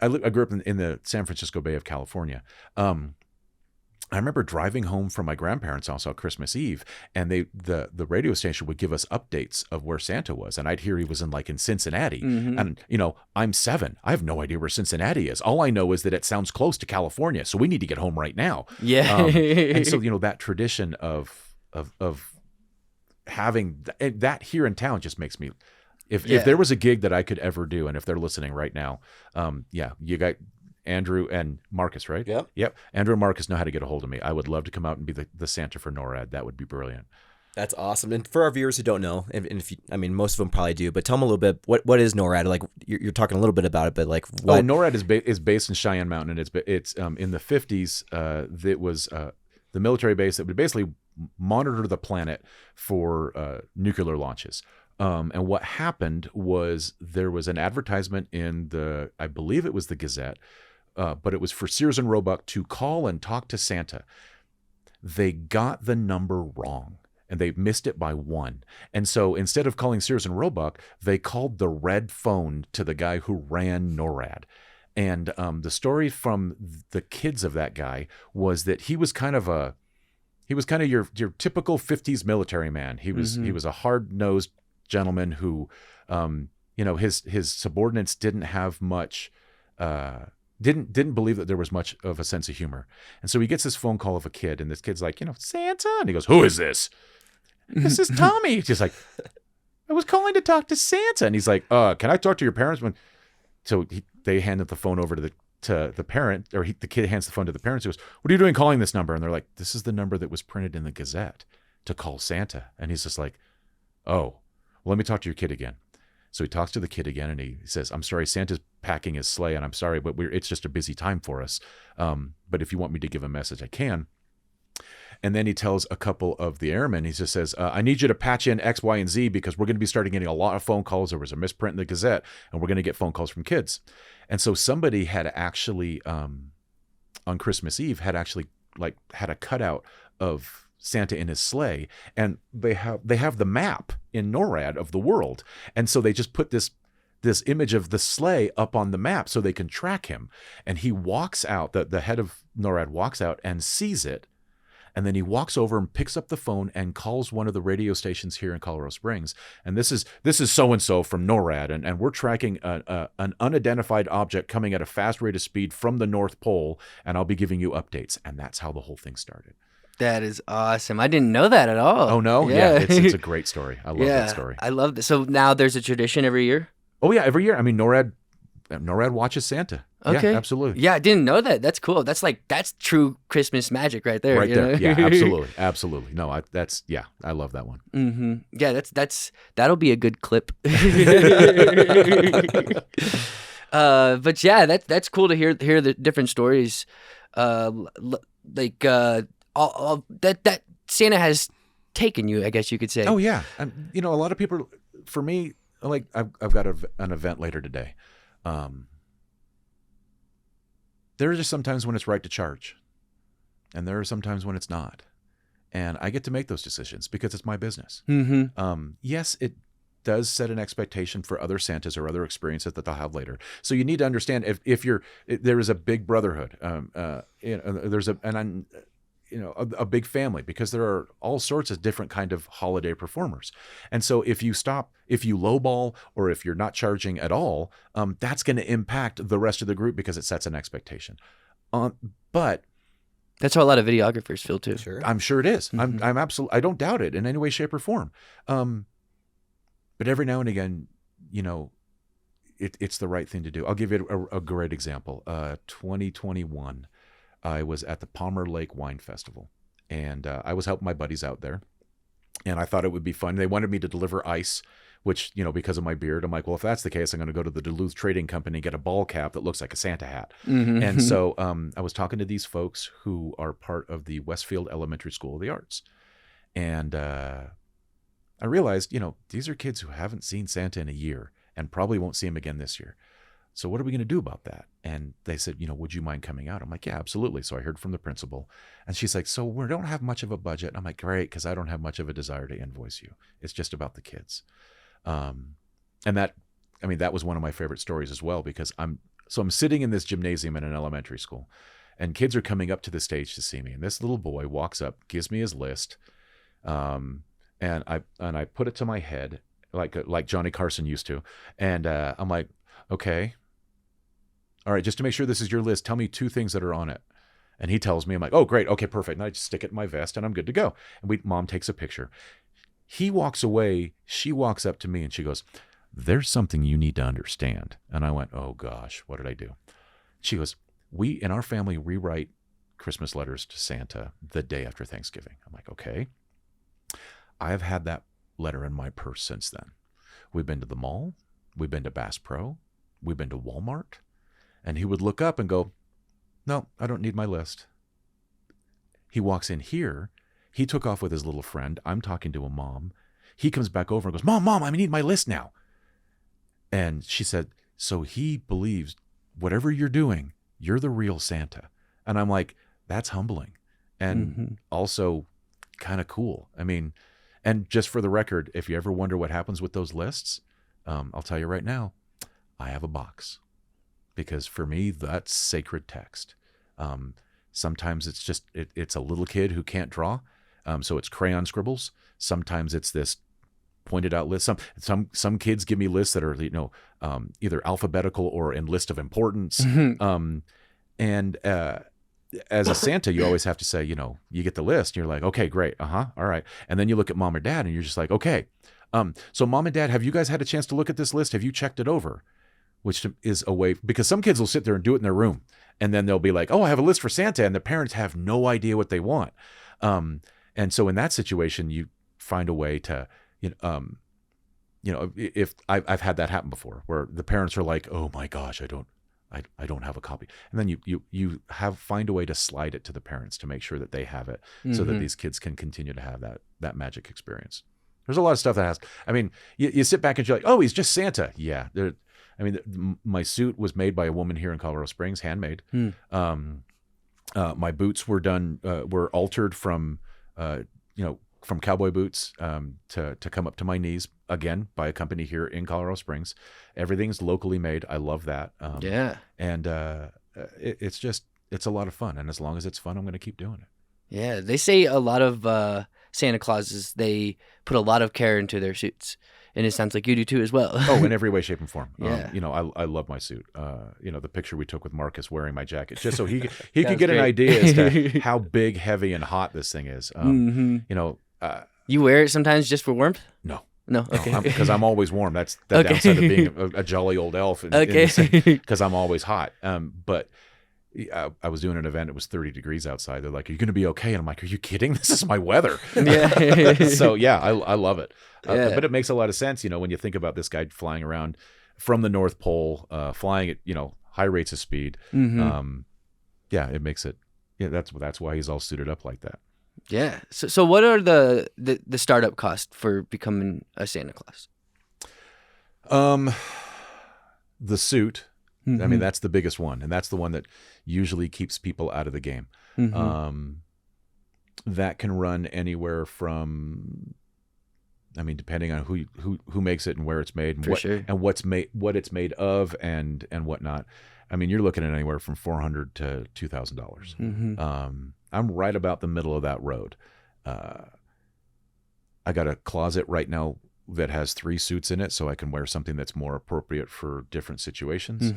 I grew up in the San Francisco Bay of California. I remember driving home from my grandparents' house on Christmas Eve, and the radio station would give us updates of where Santa was, and I'd hear he was in Cincinnati. And I'm 7. I have no idea where Cincinnati is. All I know is that it sounds close to California, so we need to get home right now. Yeah. And so that tradition of having that here in town just makes me. If there was a gig that I could ever do, and if they're listening right now, you got Andrew and Marcus, right? Yep. Andrew and Marcus know how to get a hold of me. I would love to come out and be the Santa for NORAD. That would be brilliant. That's awesome. And for our viewers who don't know, and if you, most of them probably do, but tell them a little bit, what is NORAD? Like you're talking a little bit about it, but what? NORAD is based in Cheyenne Mountain, and it's in the 50s. It was the military base that would basically monitor the planet for nuclear launches. And what happened was there was an advertisement in I believe it was the Gazette, but it was for Sears and Roebuck to call and talk to Santa. They got the number wrong, and they missed it by 1. And so instead of calling Sears and Roebuck, they called the red phone to the guy who ran NORAD. And the story from the kids of that guy was that he was kind of your typical 50s military man. He was a hard-nosed gentleman who, his subordinates didn't have much, didn't believe that there was much of a sense of humor. And so he gets this phone call of a kid, and this kid's like, Santa. And he goes, who is this? This is Tommy. He's just like, I was calling to talk to Santa. And he's like, can I talk to your parents? So they handed the phone over to the parent, or the kid hands the phone to the parents. He goes, what are you doing calling this number? And they're like, this is the number that was printed in the Gazette to call Santa. And he's just like, oh, well, let me talk to your kid again. So he talks to the kid again, and he says, I'm sorry, Santa's packing his sleigh, and I'm sorry, but it's just a busy time for us. But if you want me to give a message, I can. And then he tells a couple of the airmen, he just says, I need you to patch in X, Y, and Z, because we're going to be starting getting a lot of phone calls. There was a misprint in the Gazette, and we're going to get phone calls from kids. And so somebody had actually, on Christmas Eve, had a cutout of Santa in his sleigh, and they have the map in NORAD of the world. And so they just put this image of the sleigh up on the map so they can track him. And he walks out, the head of NORAD walks out and sees it, And then he walks over and picks up the phone and calls one of the radio stations here in Colorado Springs. And this is so-and-so from NORAD. And we're tracking an unidentified object coming at a fast rate of speed from the North Pole. And I'll be giving you updates. And that's how the whole thing started. That is awesome. I didn't know that at all. Oh, no? Yeah, it's a great story. I love that story. I love this. So now there's a tradition every year? Oh, yeah, every year. I mean, NORAD watches Santa. Okay. Yeah, absolutely. Yeah, I didn't know that. That's cool. That's true Christmas magic right there. Right you there. know? Yeah, absolutely. Absolutely. No, I love that one. Mm-hmm. Yeah, that'll be a good clip. But yeah, that's cool to hear the different stories. All that Santa has taken you, I guess you could say. Oh yeah, a lot of people. For me, like I've got an event later today. There are just some times when it's right to charge, and there are some times when it's not, and I get to make those decisions because it's my business. Mm-hmm. Yes, it does set an expectation for other Santas or other experiences that they'll have later. So you need to understand if there is a big brotherhood. There's a big family, because there are all sorts of different kind of holiday performers. And so if you lowball, or if you're not charging at all, that's going to impact the rest of the group because it sets an expectation. But that's how a lot of videographers feel too. Sure. I'm sure it is. Mm-hmm. I'm absolutely, I don't doubt it in any way, shape, or form. But every now and again, it's the right thing to do. I'll give you a great example. 2021. I was at the Palmer Lake Wine Festival, and I was helping my buddies out there, and I thought it would be fun. They wanted me to deliver ice, which, because of my beard, I'm like, well, if that's the case, I'm going to go to the Duluth Trading Company, get a ball cap that looks like a Santa hat. Mm-hmm. And so I was talking to these folks who are part of the Westfield Elementary School of the Arts, and I realized, these are kids who haven't seen Santa in a year and probably won't see him again this year. So what are we going to do about that? And they said, would you mind coming out? I'm like, yeah, absolutely. So I heard from the principal, and she's like, so we don't have much of a budget. And I'm like, great, because I don't have much of a desire to invoice you. It's just about the kids. And that was one of my favorite stories as well, because I'm sitting in this gymnasium in an elementary school, and kids are coming up to the stage to see me. And this little boy walks up, gives me his list. And I put it to my head like Johnny Carson used to. And I'm like, okay. All right, just to make sure this is your list, tell me 2 things that are on it. And he tells me, I'm like, oh, great. Okay, perfect. And I just stick it in my vest and I'm good to go. And Mom takes a picture. He walks away. She walks up to me and she goes, there's something you need to understand. And I went, oh gosh, what did I do? She goes, we in our family rewrite Christmas letters to Santa the day after Thanksgiving. I'm like, okay. I have had that letter in my purse since then. We've been to the mall. We've been to Bass Pro. We've been to Walmart. And he would look up and go, no, I don't need my list. He walks in here. He took off with his little friend. I'm talking to a mom. He comes back over and goes, Mom, I need my list now. And she said, so he believes whatever you're doing, you're the real Santa. And I'm like, that's humbling. And also kind of cool. And just for the record, if you ever wonder what happens with those lists, I'll tell you right now, I have a box, because for me, that's sacred text. Sometimes it's just, it's a little kid who can't draw. So it's crayon scribbles. Sometimes it's this pointed out list. Some kids give me lists that are, either alphabetical or in list of importance. And as a Santa, you always have to say, you get the list. You're like, okay, great. All right. And then you look at Mom or Dad and you're just like, okay. So Mom and Dad, have you guys had a chance to look at this list? Have you checked it over? Which is a way, because some kids will sit there and do it in their room. And then they'll be like, oh, I have a list for Santa. And the parents have no idea what they want. And so in that situation, you find a way to, if I've had that happen before, where the parents are like, oh my gosh, I don't have a copy. And then you find a way to slide it to the parents to make sure that they have it, so that these kids can continue to have that magic experience. There's a lot of stuff that you sit back and you're like, oh, he's just Santa. Yeah. My suit was made by a woman here in Colorado Springs, handmade. My boots were altered from cowboy boots to come up to my knees, again, by a company here in Colorado Springs. Everything's locally made. I love that. And it's a lot of fun. And as long as it's fun, I'm going to keep doing it. Yeah, they say a lot of Santa Clauses, they put a lot of care into their suits, and it sounds like you do too as well. Oh, in every way, shape, and form. Yeah. I love my suit. The picture we took with Marcus wearing my jacket, just so he could was get an great. idea as to how big, heavy, and hot this thing is. You wear it sometimes just for warmth? No. No, okay. Because I'm always warm. That's the Okay. downside of being a jolly old elf. Okay. Because I'm always hot. But I was doing an event. It was 30 degrees outside. They're like, "Are you going to be okay?" And I'm like, "Are you kidding? This is my weather." Yeah. So yeah, I love it. Yeah. But it makes a lot of sense, when you think about this guy flying around from the North Pole, flying at high rates of speed. Yeah, it makes it. Yeah, that's why he's all suited up like that. Yeah. So what are the startup costs for becoming a Santa Claus? The suit. I mean, that's the biggest one, and that's the one that usually keeps people out of the game. That can run anywhere from, I mean, depending on who makes it and where it's made, and what it's made of, and whatnot. I mean, you're looking at anywhere from $400 to $2,000. I'm right about the middle of that road. I got a closet right now that has 3 suits in it, so I can wear something that's more appropriate for different situations.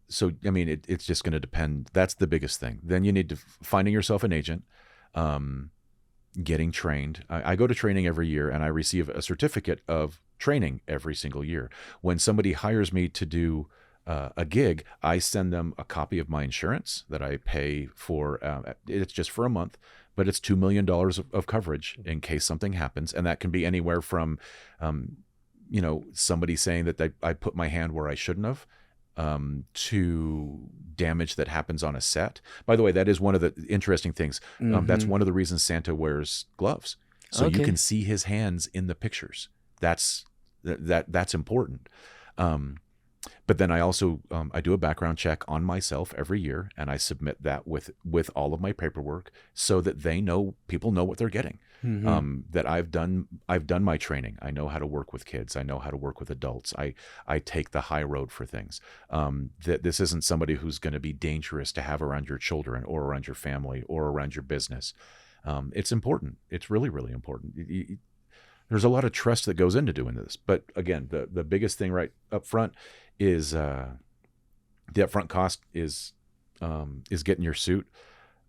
So, I mean, it's just going to depend. That's the biggest thing. Then you need to finding yourself an agent, getting trained. I go to training every year, and I receive a certificate of training every single year. When somebody hires me to do a gig, I send them a copy of my insurance that I pay for. It's just for a month, but it's $2 million of coverage in case something happens. And that can be anywhere from, somebody saying that I put my hand where I shouldn't have, to damage that happens on a set. By the way, that is one of the interesting things. That's one of the reasons Santa wears gloves. So you can see his hands in the pictures. That's important. But then I also I do a background check on myself every year, and I submit that with all of my paperwork so that people know what they're getting. That I've done my training. I know how to work with kids. I know how to work with adults. I take the high road for things. That this isn't somebody who's going to be dangerous to have around your children or around your family or around your business. It's important. It's really, really important. There's a lot of trust that goes into doing this. But again, the biggest thing right up front is the upfront cost is getting your suit.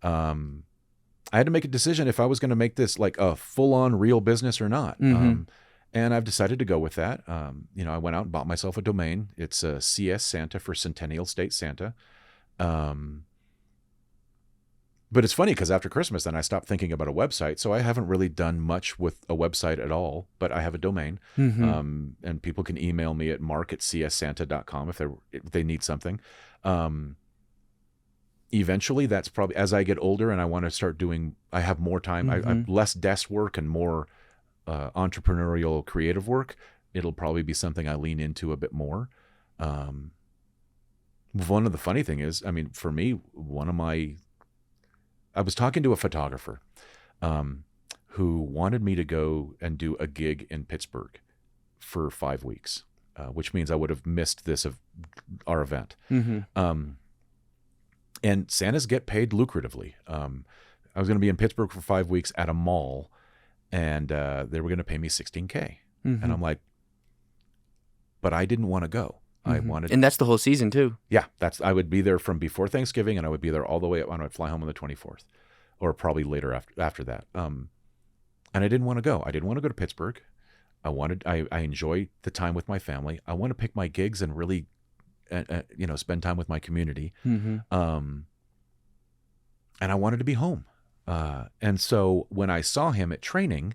I had to make a decision if I was going to make this like a full-on real business or not. And I've decided to go with that. I went out and bought myself a domain. It's CS Santa for Centennial State Santa. But it's funny because after Christmas, then I stopped thinking about a website. So I haven't really done much with a website at all, but I have a domain. And people can email me at mark@cssanta.com if they need something. Eventually, that's probably, as I get older and I want to start I have more time, I have less desk work and more entrepreneurial creative work. It'll probably be something I lean into a bit more. One of the funny thing is, I mean, for me, I was talking to a photographer who wanted me to go and do a gig in Pittsburgh for 5 weeks, which means I would have missed our event. And Santas get paid lucratively. I was going to be in Pittsburgh for 5 weeks at a mall, and they were going to pay me $16K. And I'm like, but I didn't want to go. And that's the whole season too. Yeah, I would be there from before Thanksgiving, and I would be there all the way up. I would fly home on the 24th, or probably later after that. And I didn't want to go. I didn't want to go to Pittsburgh. I enjoy the time with my family. I want to pick my gigs and really, spend time with my community. And I wanted to be home. And so when I saw him at training,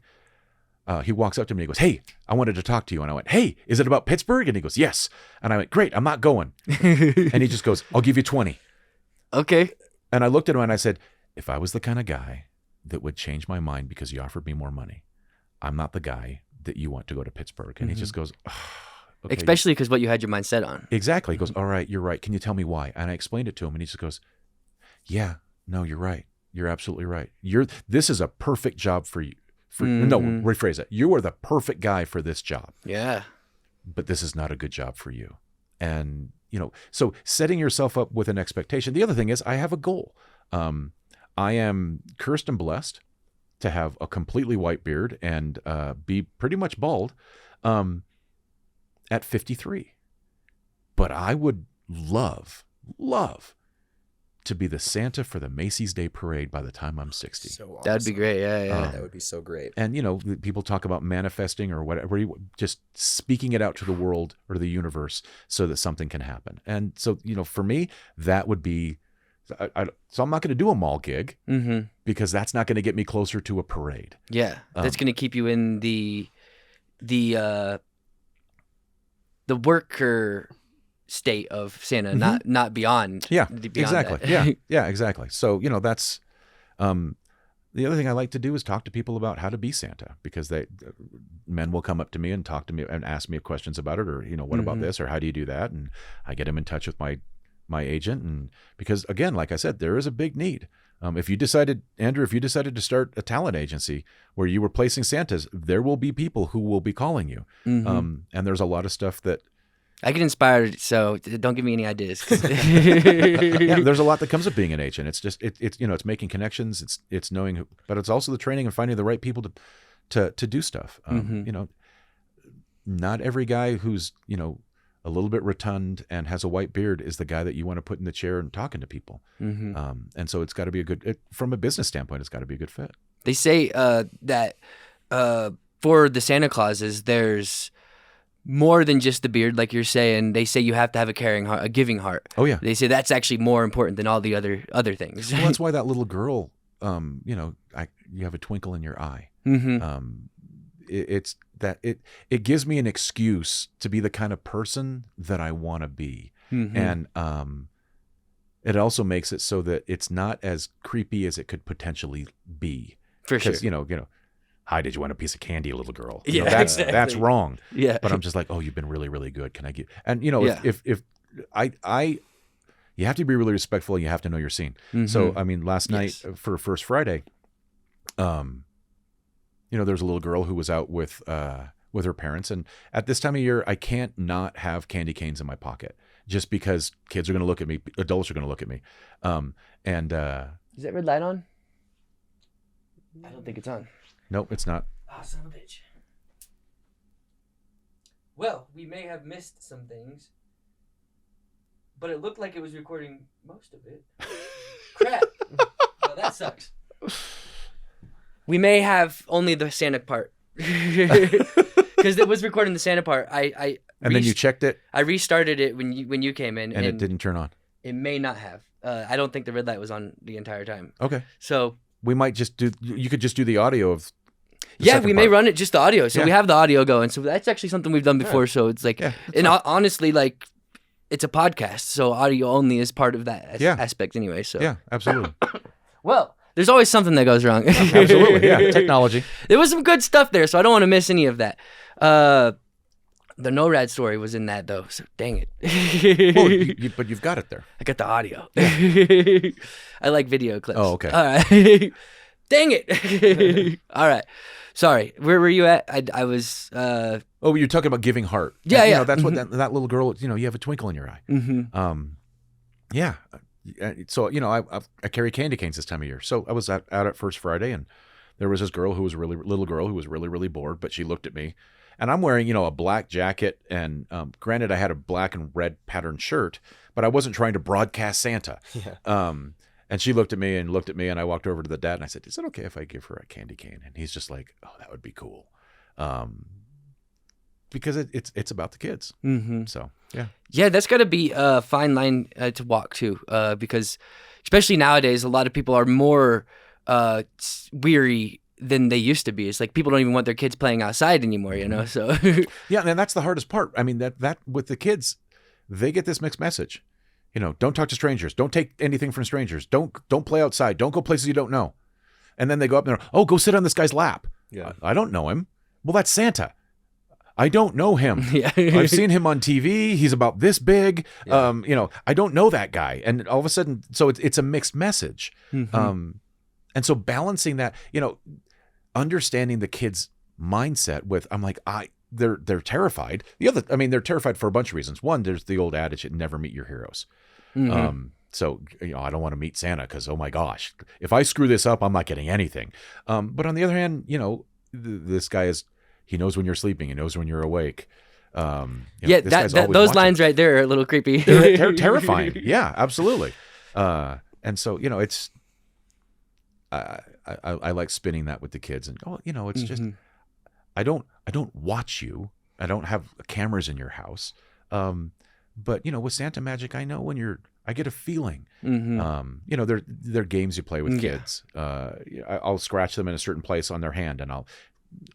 he walks up to me and he goes, "Hey, I wanted to talk to you." And I went, "Hey, is it about Pittsburgh?" And he goes, "Yes." And I went, "Great, I'm not going." And he just goes, "I'll give you 20. Okay. And I looked at him and I said, if I was the kind of guy that would change my mind because you offered me more money, I'm not the guy that you want to go to Pittsburgh. And he just goes, oh, okay. Especially because what you had your mind set on. Exactly. He goes, "All right, you're right. Can you tell me why?" And I explained it to him, and he just goes, "Yeah, no, you're right. You're absolutely right. This is a perfect job for you. No, rephrase it. You are the perfect guy for this job. Yeah. But this is not a good job for you." And, so setting yourself up with an expectation. The other thing is I have a goal. I am cursed and blessed to have a completely white beard and be pretty much bald at 53. But I would love to be the Santa for the Macy's Day Parade by the time I'm 60. So awesome. That'd be great. Yeah. That would be so great. And, people talk about manifesting or whatever, just speaking it out to the world or the universe so that something can happen. And so, for me, that would be, so I'm not going to do a mall gig because that's not going to get me closer to a parade. Yeah. That's going to keep you in the worker state of Santa, not beyond. Yeah, beyond exactly. That. Yeah, exactly. So, that's, the other thing I like to do is talk to people about how to be Santa, because men will come up to me and talk to me and ask me questions about it, or, what about this, or how do you do that? And I get them in touch with my agent. And because again, like I said, there is a big need. Andrew, if you decided to start a talent agency where you were placing Santas, there will be people who will be calling you. And there's a lot of stuff that I get inspired, so don't give me any ideas. Yeah, there's a lot that comes with being an agent. It's just it's making connections. It's knowing who, but it's also the training and finding the right people to do stuff. Not every guy who's a little bit rotund and has a white beard is the guy that you want to put in the chair and talking to people. And so it's got to be from a business standpoint, it's got to be a good fit. They say that for the Santa Clauses, there's more than just the beard, like you're saying. They say you have to have a caring heart, a giving heart. Oh yeah. They say that's actually more important than all the other things. Well, that's why that little girl, you have a twinkle in your eye. It's that it gives me an excuse to be the kind of person that I want to be. And it also makes it so that it's not as creepy as it could potentially be. For sure. Because, hi, did you want a piece of candy, little girl? Yeah, that's exactly. wrong. Yeah. But I'm just like, oh, you've been really, really good. Can I give? And if you have to be really respectful and you have to know your scene. So I mean, last night for First Friday, there's a little girl who was out with her parents, and at this time of year, I can't not have candy canes in my pocket just because kids are going to look at me, adults are going to look at me, and is that red light on? I don't think it's on. Nope, it's not. Ah, son of a bitch. Well, we may have missed some things, but it looked like it was recording most of it. Crap. Well, that sucks. We may have only the Santa part. Because it was recording the Santa part. And then you checked it? I restarted it when you came in. And it didn't turn on? It may not have. I don't think the red light was on the entire time. Okay. So we might you could just do the audio of we may run it just the audio. So we have the audio going. So that's actually something we've done before. So it's like, honestly, like, it's a podcast. So audio only is part of that aspect anyway. So yeah, absolutely. Well, there's always something that goes wrong. Absolutely, yeah. Technology. There was some good stuff there, so I don't want to miss any of that. The Norad story was in that, though, so dang it. Well, but you've got it there. I got the audio. I like video clips. Oh, okay. All right. Dang it. All right. Sorry. Where were you at? I was... Oh, you're talking about giving heart. Yeah. That's what that little girl, you have a twinkle in your eye. Yeah. So, I carry candy canes this time of year. So I was out at First Friday, and there was this little girl who was really, really bored, but she looked at me, and I'm wearing, a black jacket, and granted I had a black and red patterned shirt, but I wasn't trying to broadcast Santa. Yeah. And she looked at me, and I walked over to the dad, and I said, is it okay if I give her a candy cane? And he's just like, oh, that would be cool. Because it's about the kids. So, yeah. Yeah, that's got to be a fine line to walk too, because especially nowadays, a lot of people are more weary than they used to be. It's like people don't even want their kids playing outside anymore, so. Yeah, and that's the hardest part. I mean, that with the kids, they get this mixed message. Don't talk to strangers. Don't take anything from strangers. Don't play outside. Don't go places you don't know. And then they go up there, oh, go sit on this guy's lap. Yeah. I don't know him. Well, that's Santa. I don't know him. Yeah. I've seen him on TV. He's about this big. Yeah. I don't know that guy. And all of a sudden, so it's a mixed message. And so balancing that, understanding the kid's mindset with, I'm like, they're terrified. They're terrified for a bunch of reasons. One, there's the old adage, never meet your heroes. So, I don't want to meet Santa because, oh my gosh, if I screw this up, I'm not getting anything. But on the other hand, this guy he knows when you're sleeping. He knows when you're awake. Those lines right there are a little creepy. They're terrifying. Yeah, absolutely. And so, it's, I like spinning that with the kids, and it's just, I don't watch you. I don't have cameras in your house. But with Santa Magic, I know I get a feeling. There are games you play with kids. I'll scratch them in a certain place on their hand, and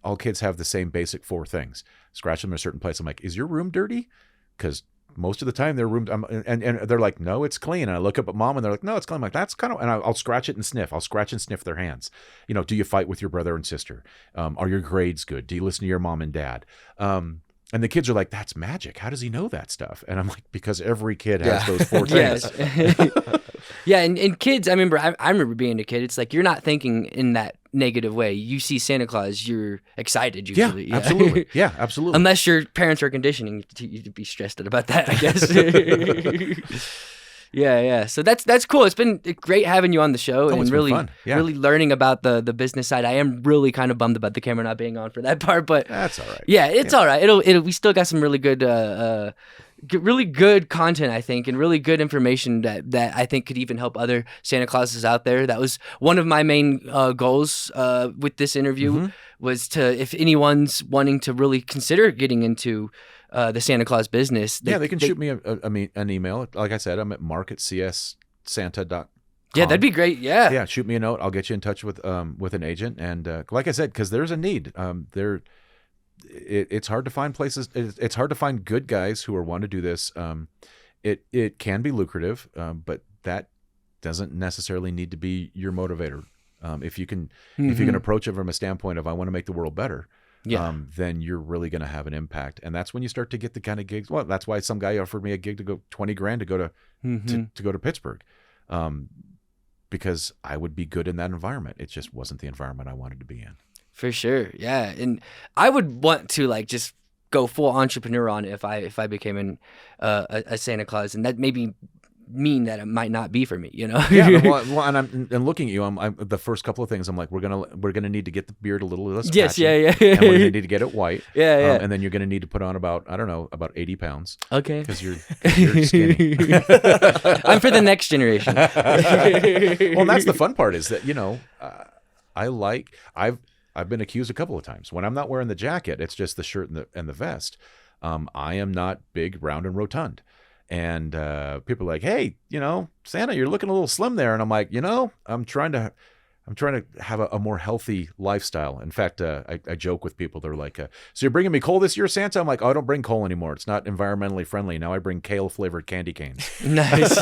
all kids have the same basic 4 things. Scratch them in a certain place. I'm like, is your room dirty? Because most of the time their room, and they're like, no, it's clean. And I look up at mom, and they're like, no, it's clean. I'm like, that's kind of, and I'll scratch it and sniff. I'll scratch and sniff their hands. Do you fight with your brother and sister? Are your grades good? Do you listen to your mom and dad? And the kids are like, that's magic. How does he know that stuff? And I'm like, because every kid has those 4 things. Yeah, and kids, I remember being a kid. It's like you're not thinking in that negative way. You see Santa Claus, you're excited usually. Yeah, absolutely. Yeah, absolutely. Unless your parents are conditioning you to be stressed out about that, I guess. Yeah. So that's cool. It's been great having you on the show and really really learning about the business side. I am really kind of bummed about the camera not being on for that part, but that's all right. Yeah, it's all right. It'll we still got some really good really good content, I think, and really good information that I think could even help other Santa Clauses out there. That was one of my main goals with this interview was to, if anyone's wanting to really consider getting into the Santa Claus business. They can shoot me an email. Like I said, I'm at mark@cssanta.com. Yeah, that'd be great. Yeah. Yeah, shoot me a note. I'll get you in touch with an agent. And like I said, because there's a need. It's hard to find places. It's hard to find good guys who want to do this. It can be lucrative, but that doesn't necessarily need to be your motivator. If you can approach it from a standpoint of I want to make the world better, then you're really going to have an impact. And that's when you start to get the kind of gigs. Well, that's why some guy offered me a gig to go $20,000 to go to go to Pittsburgh, because I would be good in that environment. It just wasn't the environment I wanted to be in. For sure, yeah, and I would want to just go full entrepreneur on it if I became a Santa Claus, and that maybe mean that it might not be for me, Yeah, well, and I'm looking at you. I'm the first couple of things. I'm like, we're gonna need to get the beard a little less. Yes, patchy, yeah. And we're gonna need to get it white. Yeah. And then you're gonna need to put on about 80 pounds. Okay. Because you're skinny. I'm for the next generation. Well, and that's the fun part is that I've been accused a couple of times when I'm not wearing the jacket. It's just the shirt and the vest. I am not big, round, and rotund. And people are like, hey, Santa, you're looking a little slim there. And I'm like, I'm trying to have a more healthy lifestyle. In fact, I joke with people. They're like, so you're bringing me coal this year, Santa? I'm like, oh, I don't bring coal anymore. It's not environmentally friendly. Now I bring kale flavored candy canes. Nice.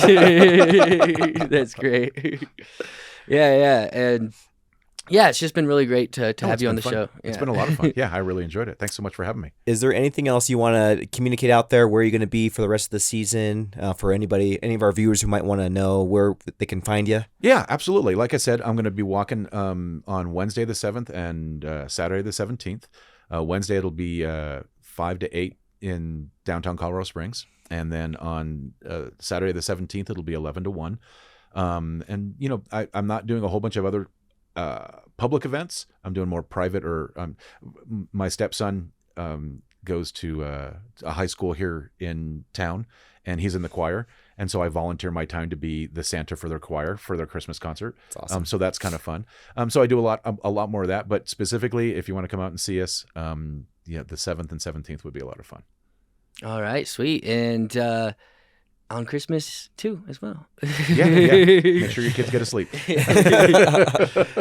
That's great. Yeah. And yeah, it's just been really great to have you on the show. Yeah. It's been a lot of fun. Yeah, I really enjoyed it. Thanks so much for having me. Is there anything else you want to communicate out there? Where are you going to be for the rest of the season? For any of our viewers who might want to know where they can find you? Yeah, absolutely. Like I said, I'm going to be walking on Wednesday the 7th and Saturday the 17th. Wednesday it'll be 5 to 8 in downtown Colorado Springs. And then on Saturday the 17th, it'll be 11 to 1. And, I'm not doing a whole bunch of other public events. I'm doing more private, or my stepson goes to a high school here in town, and he's in the choir, and so I volunteer my time to be the Santa for their choir for their Christmas concert. That's awesome. So that's kind of fun. So I do a lot more of that, but specifically if you want to come out and see us, the 7th and 17th would be a lot of fun. All right, sweet. And on Christmas too, as well. Yeah. Make sure your kids get to sleep.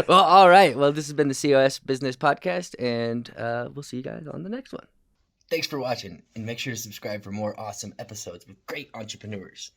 Well, all right. Well, this has been the COS Business Podcast, and we'll see you guys on the next one. Thanks for watching, and make sure to subscribe for more awesome episodes with great entrepreneurs.